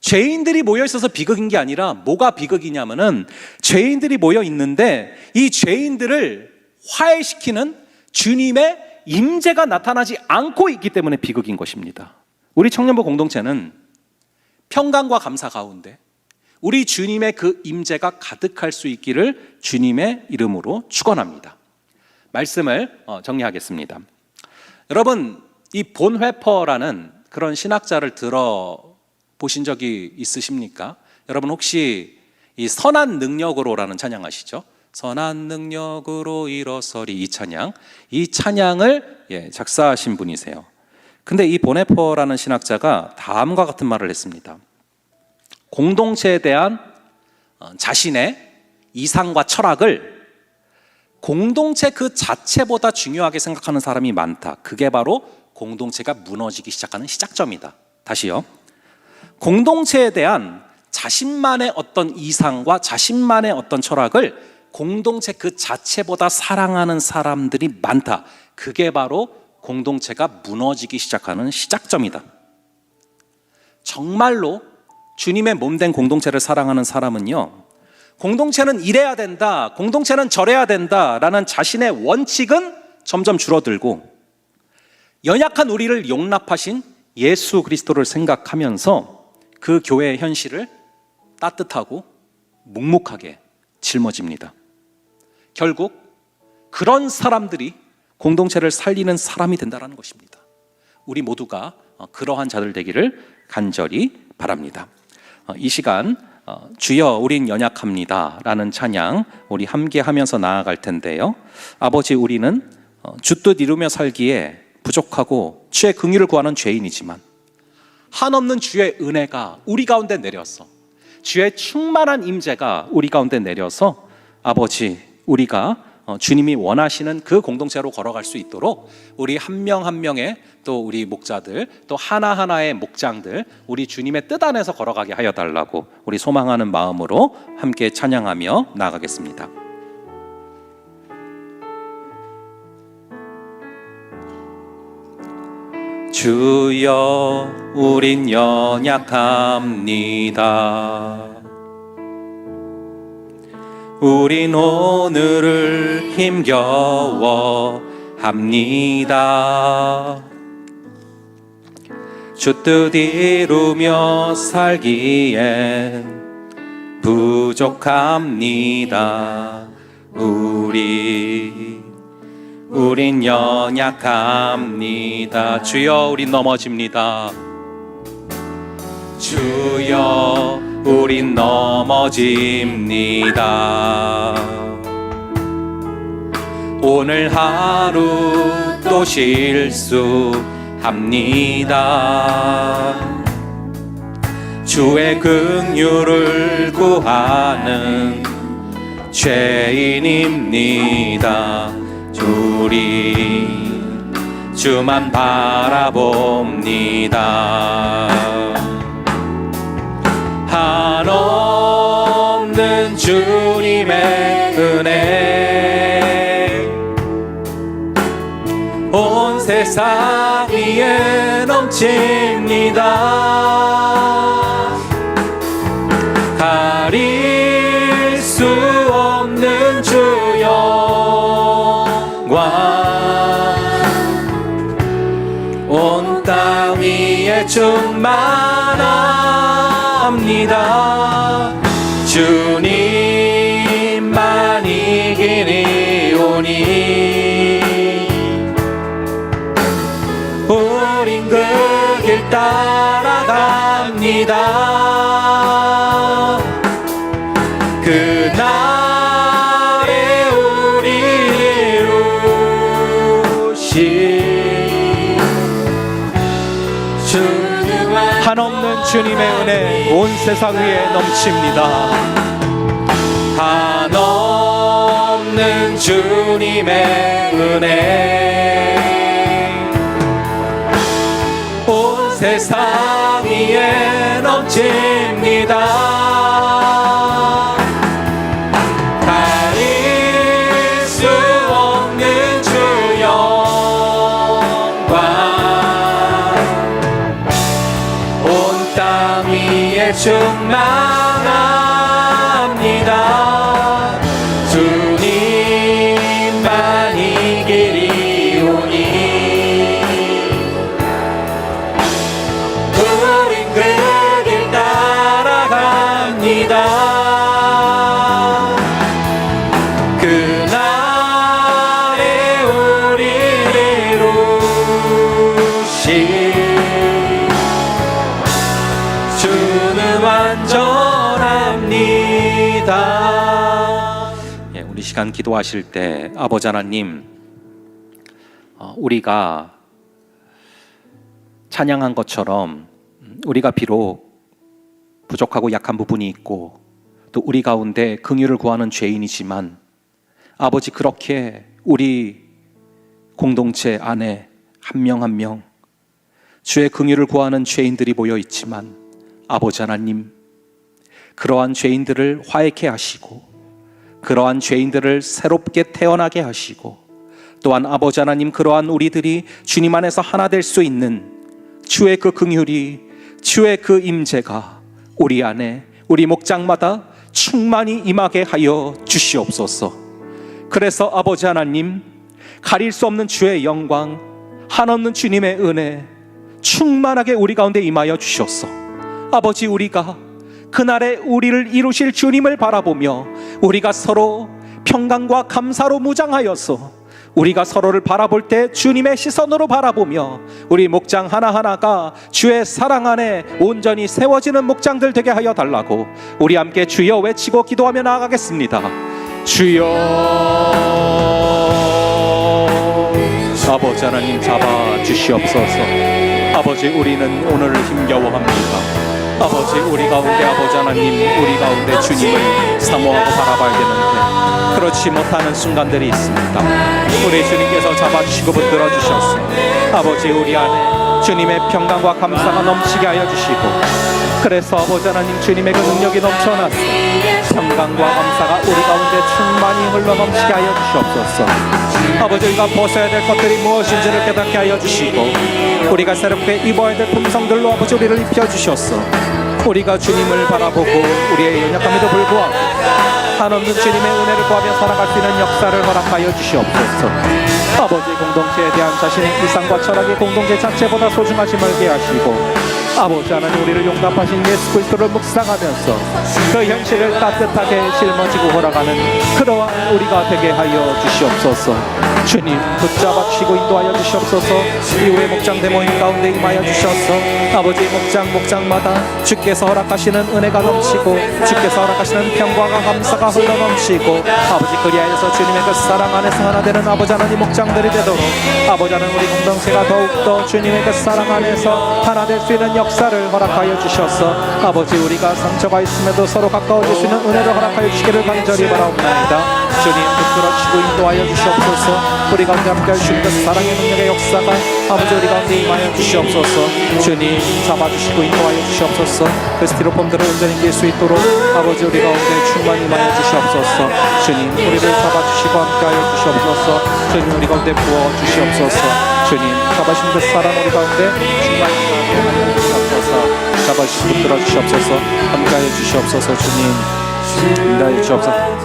죄인들이 모여 있어서 비극인 게 아니라 뭐가 비극이냐면은 죄인들이 모여 있는데 이 죄인들을 화해시키는 주님의 임재가 나타나지 않고 있기 때문에 비극인 것입니다. 우리 청년부 공동체는 평강과 감사 가운데 우리 주님의 그 임재가 가득할 수 있기를 주님의 이름으로 축원합니다. 말씀을 정리하겠습니다. 여러분, 이 본회퍼라는 그런 신학자를 들어보신 적이 있으십니까? 여러분 혹시 이 선한 능력으로라는 찬양 아시죠? 선한 능력으로 일어서리, 이 찬양을 작사하신 분이세요. 근데 이 본회퍼라는 신학자가 다음과 같은 말을 했습니다. 공동체에 대한 자신의 이상과 철학을 공동체 그 자체보다 중요하게 생각하는 사람이 많다. 그게 바로 공동체가 무너지기 시작하는 시작점이다. 다시요. 공동체에 대한 자신만의 어떤 이상과 자신만의 어떤 철학을 공동체 그 자체보다 사랑하는 사람들이 많다. 그게 바로 공동체가 무너지기 시작하는 시작점이다. 정말로 주님의 몸된 공동체를 사랑하는 사람은요, 공동체는 이래야 된다, 공동체는 저래야 된다라는 자신의 원칙은 점점 줄어들고 연약한 우리를 용납하신 예수 그리스도를 생각하면서 그 교회의 현실을 따뜻하고 묵묵하게 짊어집니다. 결국 그런 사람들이 공동체를 살리는 사람이 된다는 것입니다. 우리 모두가 그러한 자들 되기를 간절히 바랍니다. 이 시간 주여 우린 연약합니다 라는 찬양 우리 함께 하면서 나아갈 텐데요. 아버지, 우리는 주뜻 이루며 살기에 부족하고 주의 긍휼을 구하는 죄인이지만 한없는 주의 은혜가 우리 가운데 내려서 주의 충만한 임재가 우리 가운데 내려서 아버지, 우리가 주님이 원하시는 그 공동체로 걸어갈 수 있도록 우리 한 명 한 명의 또 우리 목자들 또 하나하나의 목장들 우리 주님의 뜻 안에서 걸어가게 하여 달라고 우리 소망하는 마음으로 함께 찬양하며 나아가겠습니다. 주여 우린 연약합니다. 우린 오늘을 힘겨워합니다. 주뜻 이루며 살기엔 부족합니다. 우린 연약합니다. 주여 우린 넘어집니다. 주여 우린 넘어집니다. 오늘 하루 또 실수합니다. 주의 긍휼을 구하는 죄인입니다. 우리 주만 바라봅니다. 한없는 주님의 은혜 온 세상 위에 넘칩니다. 가릴 수 없는 주 영광 온 땅 위에 충만합니다. 주님만이 길이오니 우린 그 길 따라갑니다. 그날에 우리 이루신 한없는 주님의 은혜 온 세상 위에 넘칩니다. 한없는 주님의 은혜 온 세상 위에 넘칩니다. 가릴 수 없는 주 영광 온 땅 위에 충만합니다. 주님만이 길이오니 우린 그 길 따라갑니다. 그날에 우리 이루신 주는 완전합니다. 우리 시간 기도하실 때 아버지 하나님, 우리가 찬양한 것처럼 우리가 비록 부족하고 약한 부분이 있고 또 우리 가운데 긍휼을 구하는 죄인이지만 아버지, 그렇게 우리 공동체 안에 한 명 한 명 주의 긍휼을 구하는 죄인들이 모여 있지만 아버지 하나님, 그러한 죄인들을 화해케 하시고 그러한 죄인들을 새롭게 태어나게 하시고 또한 아버지 하나님, 그러한 우리들이 주님 안에서 하나 될 수 있는 주의 그 긍휼이, 주의 그 임재가 우리 안에 우리 목장마다 충만히 임하게 하여 주시옵소서. 그래서 아버지 하나님, 가릴 수 없는 주의 영광, 한없는 주님의 은혜 충만하게 우리 가운데 임하여 주셨소. 아버지, 우리가 그날에 우리를 이루실 주님을 바라보며 우리가 서로 평강과 감사로 무장하여서 우리가 서로를 바라볼 때 주님의 시선으로 바라보며 우리 목장 하나하나가 주의 사랑 안에 온전히 세워지는 목장들 되게 하여 달라고 우리 함께 주여 외치고 기도하며 나아가겠습니다. 주여, 아버지 하나님 잡아주시옵소서. 아버지, 우리는 오늘 힘겨워합니다. 아버지, 우리 가운데 아버지 하나님, 우리 가운데 주님을 사모하고 바라봐야 되는데 그렇지 못하는 순간들이 있습니다. 우리 주님께서 잡아주시고 붙들어 주셔서 아버지, 우리 안에 주님의 평강과 감사가 넘치게 하여 주시고, 그래서 아버지 하나님 주님의 그 능력이 넘쳐나서 평강과 감사가 우리 가운데 충만히 흘러넘치게 하여 주시옵소서. 아버지, 우리가 벗어야 될 것들이 무엇인지를 깨닫게 하여 주시고 우리가 새롭게 입어야 될 품성들로 아버지 우리를 입혀주셔서 우리가 주님을 바라보고 우리의 연약함에도 불구하고 한없는 주님의 은혜를 구하며 살아갈 수 있는 역사를 허락하여 주시옵소서. 아버지, 공동체에 대한 자신의 이상과 철학이 공동체 자체보다 소중하심을 알게 하시고 아버지 하나님, 우리를 용납하신 예수 그리스도를 묵상하면서 그 현실을 따뜻하게 짊어지고 걸어가는 그러한 우리가 되게 하여 주시옵소서. 주님, 붙잡아 주시고 인도하여 주시옵소서. 이후에 목장 대모임 가운데 임하여 주셔서 아버지, 목장마다 주께서 허락하시는 은혜가 넘치고 주께서 허락하시는 평강과 감사가 흘러넘치고 아버지, 그리하여서 주님의 그 사랑 안에서 하나 되는 아버지 하나님 목장들이 되도록 아버지 하나님, 우리 공동체가 더욱더 주님의 그 사랑 안에서 하나 될 수 있는 역사를 허락하여 주셔서 아버지, 우리가 상처가 있음에도 서로 가까워질 수 있는 은혜를 허락하여 주시기를 간절히 바라옵나이다. 주님, 붙들어주시고 인도하여 주시옵소서. 우리 가운데 함께할 수 있는 그 사랑의 능력의 역사가 아버지 우리 가운데 임하여 주시옵소서. 주님, 잡아주시고 인도하여 주시옵소서. 그 스티로폼들을 온전히 이길 수 있도록 아버지 우리 가운데 충만히 임하여 주시옵소서. 주님, 우리를 잡아주시고 함께하여 주시옵소서. 주님, 우리 가운데 부어주시옵소서. 주님, 잡아주신 그 사랑 우리 가운데 충만히 임하여 주시옵소서. 잡아주시고 붙들어 주시옵소서. 함께하여 주시옵소서. 주님, 인도하여 주시옵소서.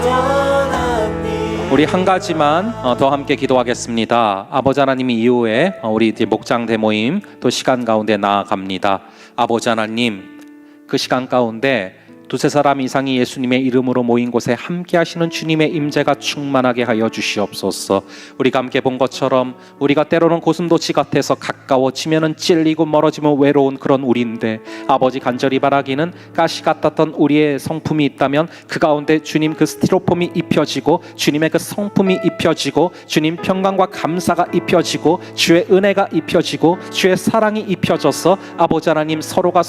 우리 한 가지만 더 함께 기도하겠습니다. 아버지 하나님, 이후에 우리 이제 목장 대모임 또 시간 가운데 나아갑니다. 아버지 하나님, 그 시간 가운데 두세 사람 이상이 예수님의 이름으로 모인 곳에 함께 하시는 주님의 임재가 충만하게 하여 주시옵소서. 우리가 함께 본 것처럼 우리가 때로는 고슴도치 같아서 가까워지면은 찔리고 멀어지면 외로운 그런 우리인데 아버지, 간절히 바라기는 가시 같았던 우리의 성품이 있다면 그 가운데 주님 그 스티로폼이 입혀지고 주님의 그 성품이 입혀지고 주님 평강과 감사가 입혀지고 주의 은혜가 입혀지고 주의 사랑이 입혀져서 아버지 하나님, 서로가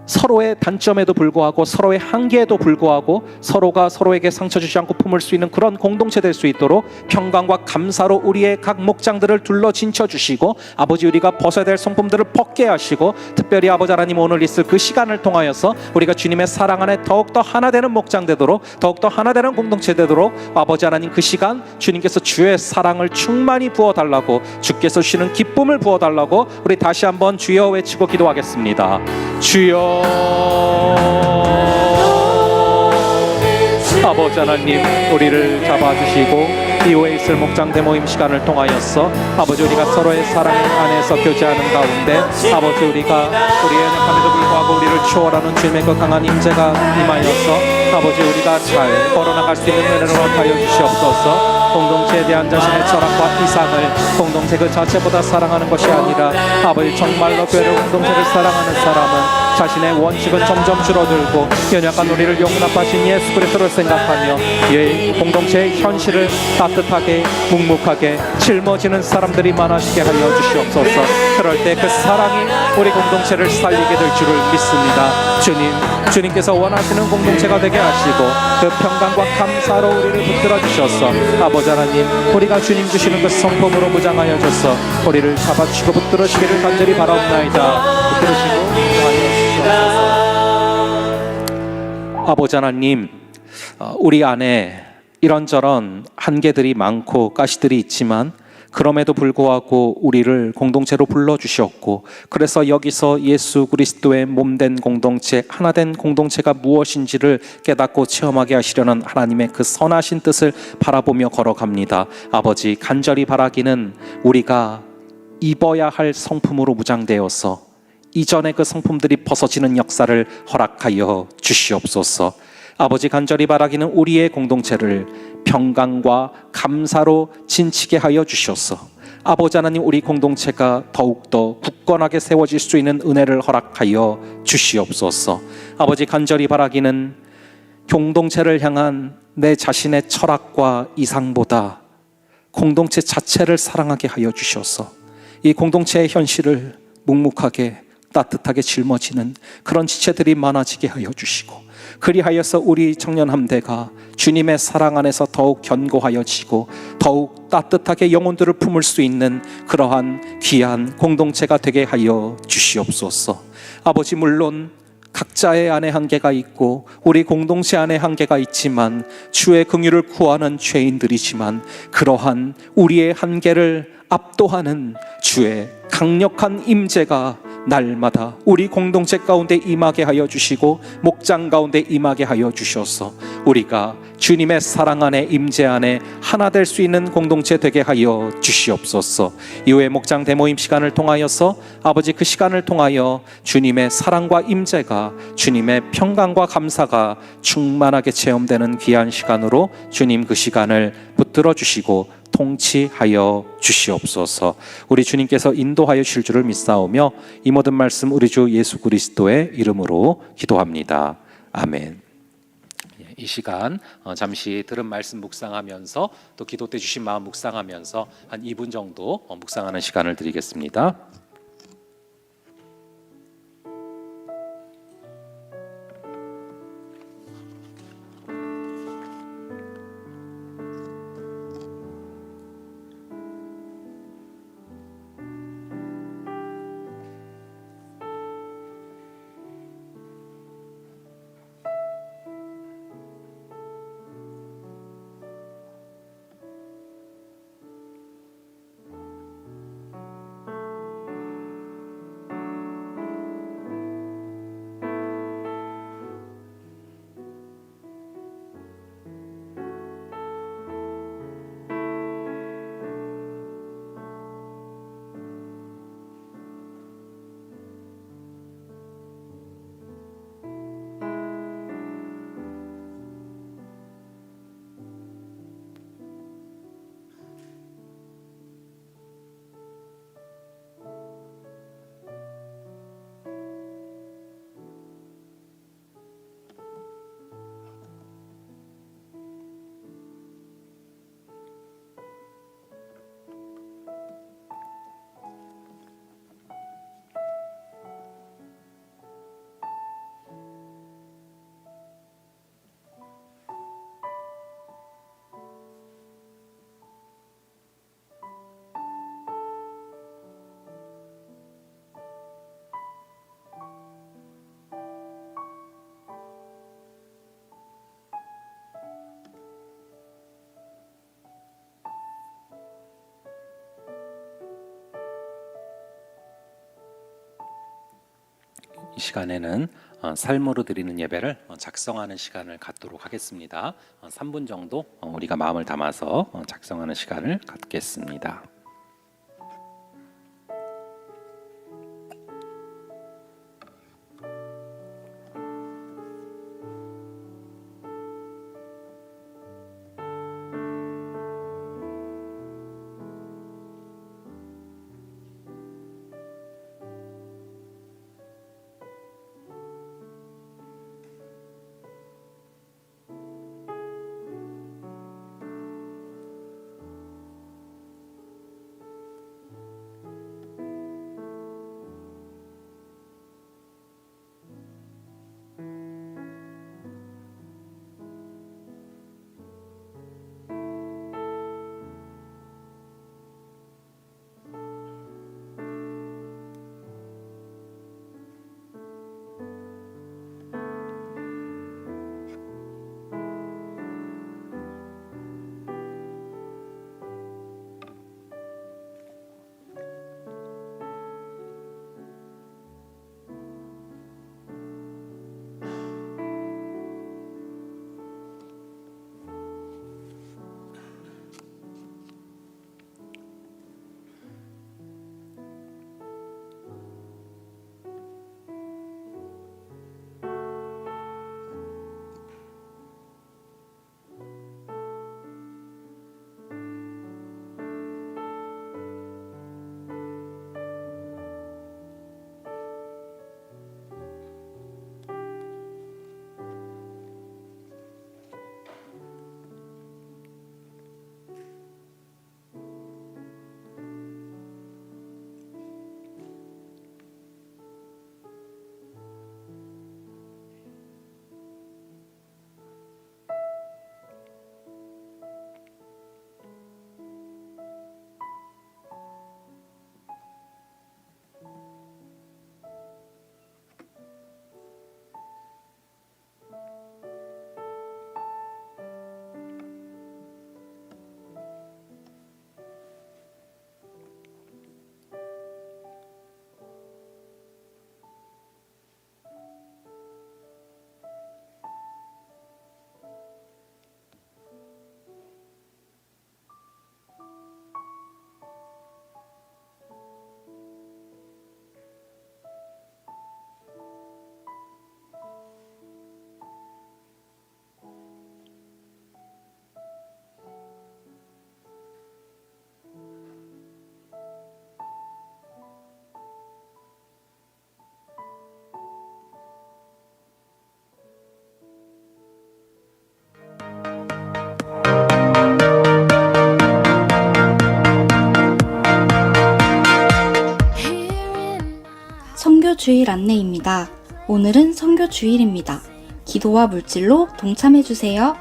서로의 단점에도 불구하고 서로의 한계에도 불구하고 서로가 서로에게 상처 주지 않고 품을 수 있는 그런 공동체 될 수 있도록 평강과 감사로 우리의 각 목장들을 둘러 진쳐 주시고 아버지, 우리가 벗어야 될 성품들을 벗게 하시고 특별히 아버지 하나님, 오늘 있을 그 시간을 통하여서 우리가 주님의 사랑 안에 더욱더 하나 되는 목장 되도록 더욱더 하나 되는 공동체 되도록 아버지 하나님, 그 시간 주님께서 주의 사랑을 충만히 부어달라고 주께서 주시는 기쁨을 부어달라고 우리 다시 한번 주여 외치고 기도하겠습니다. 주여, 아버지 하나님, 우리를 잡아주시고 이후에 있을 목장 대모임 시간을 통하여서 아버지, 우리가 서로의 사랑 안에서 교제하는 가운데 아버지, 우리가 우리의 연약함에도 불구하고 우리를 초월하는 주님의 그 강한 임재가 임하여서 아버지, 우리가 잘 걸어나갈 수 있는 은혜를 허락하여 주시옵소서. 공동체에 대한 자신의 철학과 이상을 공동체 그 자체보다 사랑하는 것이 아니라 아버지, 정말로 교회를 공동체를 사랑하는 사람은 자신의 원칙은 점점 줄어들고 연약한 우리를 용납하신 예수 그리스도를 생각하며 이 공동체의 현실을 따뜻하게 묵묵하게 짊어지는 사람들이 많아지게 하여 주시옵소서. 그럴 때 그 사랑이 우리 공동체를 살리게 될 줄을 믿습니다. 주님께서 원하시는 공동체가 되게 하시고 그 평강과 감사로 우리를 붙들어 주셔서 아버지 하나님, 우리가 주님 주시는 그 성품으로 무장하여 줘서 우리를 잡아주시고 붙들어 주시기를 간절히 바라옵나이다. 붙들으시고 아버지 하나님, 우리 안에 이런저런 한계들이 많고 가시들이 있지만 그럼에도 불구하고 우리를 공동체로 불러주셨고, 그래서 여기서 예수 그리스도의 몸된 공동체, 하나된 공동체가 무엇인지를 깨닫고 체험하게 하시려는 하나님의 그 선하신 뜻을 바라보며 걸어갑니다. 아버지, 간절히 바라기는 우리가 입어야 할 성품으로 무장되어서 이전의 그 성품들이 벗어지는 역사를 허락하여 주시옵소서. 아버지, 간절히 바라기는 우리의 공동체를 평강과 감사로 진치게 하여 주시옵소서. 아버지 하나님, 우리 공동체가 더욱더 굳건하게 세워질 수 있는 은혜를 허락하여 주시옵소서. 아버지, 간절히 바라기는 공동체를 향한 내 자신의 철학과 이상보다 공동체 자체를 사랑하게 하여 주셔서 이 공동체의 현실을 묵묵하게 따뜻하게 짊어지는 그런 지체들이 많아지게 하여 주시고, 그리하여서 우리 청년 함대가 주님의 사랑 안에서 더욱 견고하여지고 더욱 따뜻하게 영혼들을 품을 수 있는 그러한 귀한 공동체가 되게 하여 주시옵소서. 아버지, 물론 각자의 안에 한계가 있고 우리 공동체 안에 한계가 있지만 주의 긍휼을 구하는 죄인들이지만 그러한 우리의 한계를 압도하는 주의 강력한 임재가 날마다 우리 공동체 가운데 임하게 하여 주시고 목장 가운데 임하게 하여 주셔서 우리가 주님의 사랑 안에 임재 안에 하나 될 수 있는 공동체 되게 하여 주시옵소서. 이후에 목장 대모임 시간을 통하여서 아버지, 그 시간을 통하여 주님의 사랑과 임재가, 주님의 평강과 감사가 충만하게 체험되는 귀한 시간으로 주님 그 시간을 붙들어 주시고 통치하여 주시옵소서. 우리 주님께서 인도하여 주실 줄을 믿사오며 이 모든 말씀 우리 주 예수 그리스도의 이름으로 기도합니다. 아멘. 이 시간 잠시 들은 말씀 묵상하면서 또 기도 때 주신 마음 묵상하면서 한 2분 정도 묵상하는 시간을 드리겠습니다. 이 시간에는 삶으로 드리는 예배를 작성하는 시간을 갖도록 하겠습니다. 3분 정도 우리가 마음을 담아서 작성하는 시간을 갖겠습니다. 주일 안내입니다. 오늘은 선교 주일입니다. 기도와 물질로 동참해 주세요.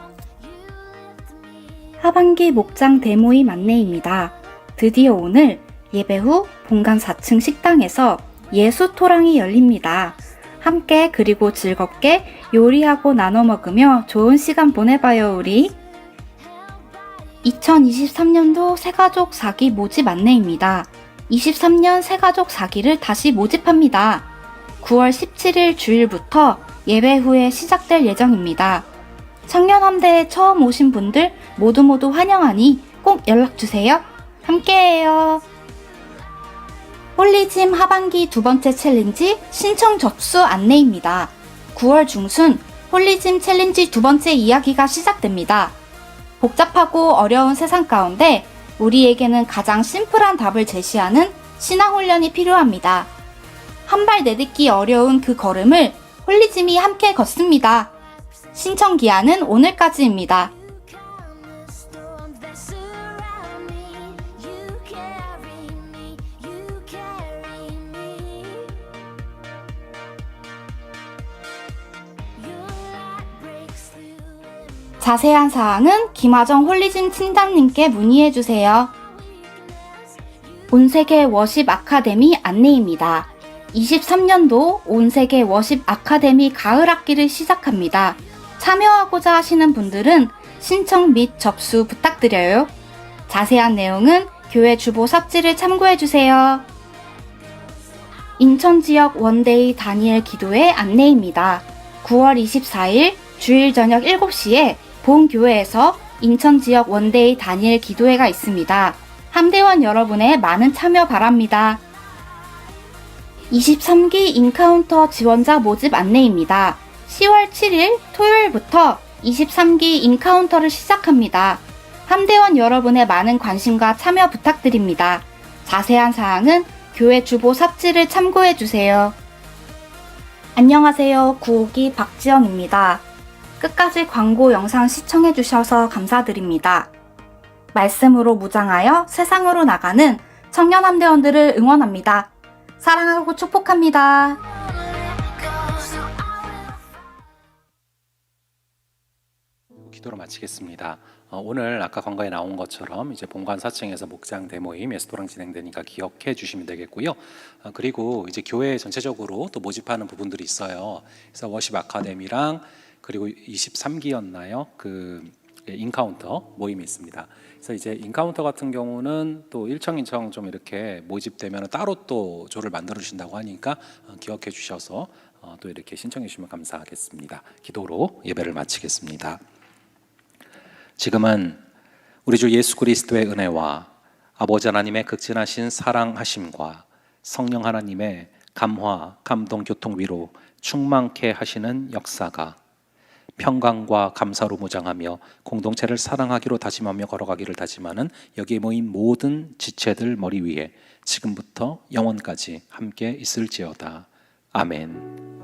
하반기 목장 대모임 안내입니다. 드디어 오늘 예배 후 본관 4층 식당에서 예수 토랑이 열립니다. 함께 그리고 즐겁게 요리하고 나눠 먹으며 좋은 시간 보내봐요 우리. 2023년도 새가족 4기 모집 안내입니다. 23년 새가족 4기를 다시 모집합니다. 9월 17일 주일부터 예배 후에 시작될 예정입니다. 청년함대에 처음 오신 분들 모두 환영하니 꼭 연락주세요. 함께해요. 홀리짐 하반기 두 번째 챌린지 신청 접수 안내입니다. 9월 중순 홀리짐 챌린지 두 번째 이야기가 시작됩니다. 복잡하고 어려운 세상 가운데 우리에게는 가장 심플한 답을 제시하는 신앙훈련이 필요합니다. 한 발 내딛기 어려운 그 걸음을 홀리짐이 함께 걷습니다. 신청 기한은 오늘까지입니다. 자세한 사항은 김하정 홀리짐 팀장님께 문의해주세요. 온세계 워십 아카데미 안내입니다. 23년도 온세계 워십 아카데미 가을 학기를 시작합니다. 참여하고자 하시는 분들은 신청 및 접수 부탁드려요. 자세한 내용은 교회 주보 삽지를 참고해주세요. 인천 지역 원데이 다니엘 기도회 안내입니다. 9월 24일 주일 저녁 7시에 본 교회에서 인천 지역 원데이 다니엘 기도회가 있습니다. 함대원 여러분의 많은 참여 바랍니다. 23기 인카운터 지원자 모집 안내입니다. 10월 7일 토요일부터 23기 인카운터를 시작합니다. 함대원 여러분의 많은 관심과 참여 부탁드립니다. 자세한 사항은 교회 주보 삽지를 참고해주세요. 안녕하세요. 9호기 박지영입니다. 끝까지 광고 영상 시청해주셔서 감사드립니다. 말씀으로 무장하여 세상으로 나가는 청년 함대원들을 응원합니다. 사랑하고 축복합니다. 기도로 마치겠습니다. 오늘 아까 광고에 나온 것처럼 이제 본관 4층에서 목장 대모임 예수도랑 진행되니까 기억해 주시면 되겠고요. 그리고 이제 교회 전체적으로 또 모집하는 부분들이 있어요. 그래서 워십 아카데미랑 그리고 23기였나요? 그 인카운터 모임이 있습니다. 그래서 이제 인카운터 같은 경우는 또 일청일청 좀 이렇게 모집되면 따로 또 조를 만들어 주신다고 하니까 기억해 주셔서 또 이렇게 신청해 주시면 감사하겠습니다. 기도로 예배를 마치겠습니다. 지금은 우리 주 예수 그리스도의 은혜와 아버지 하나님의 극진하신 사랑하심과 성령 하나님의 감화, 감동, 교통, 위로 충만케 하시는 역사가 평강과 감사로 무장하며 공동체를 사랑하기로 다짐하며 걸어가기를 다짐하는 여기에 모인 모든 지체들 머리 위에 지금부터 영원까지 함께 있을지어다. 아멘.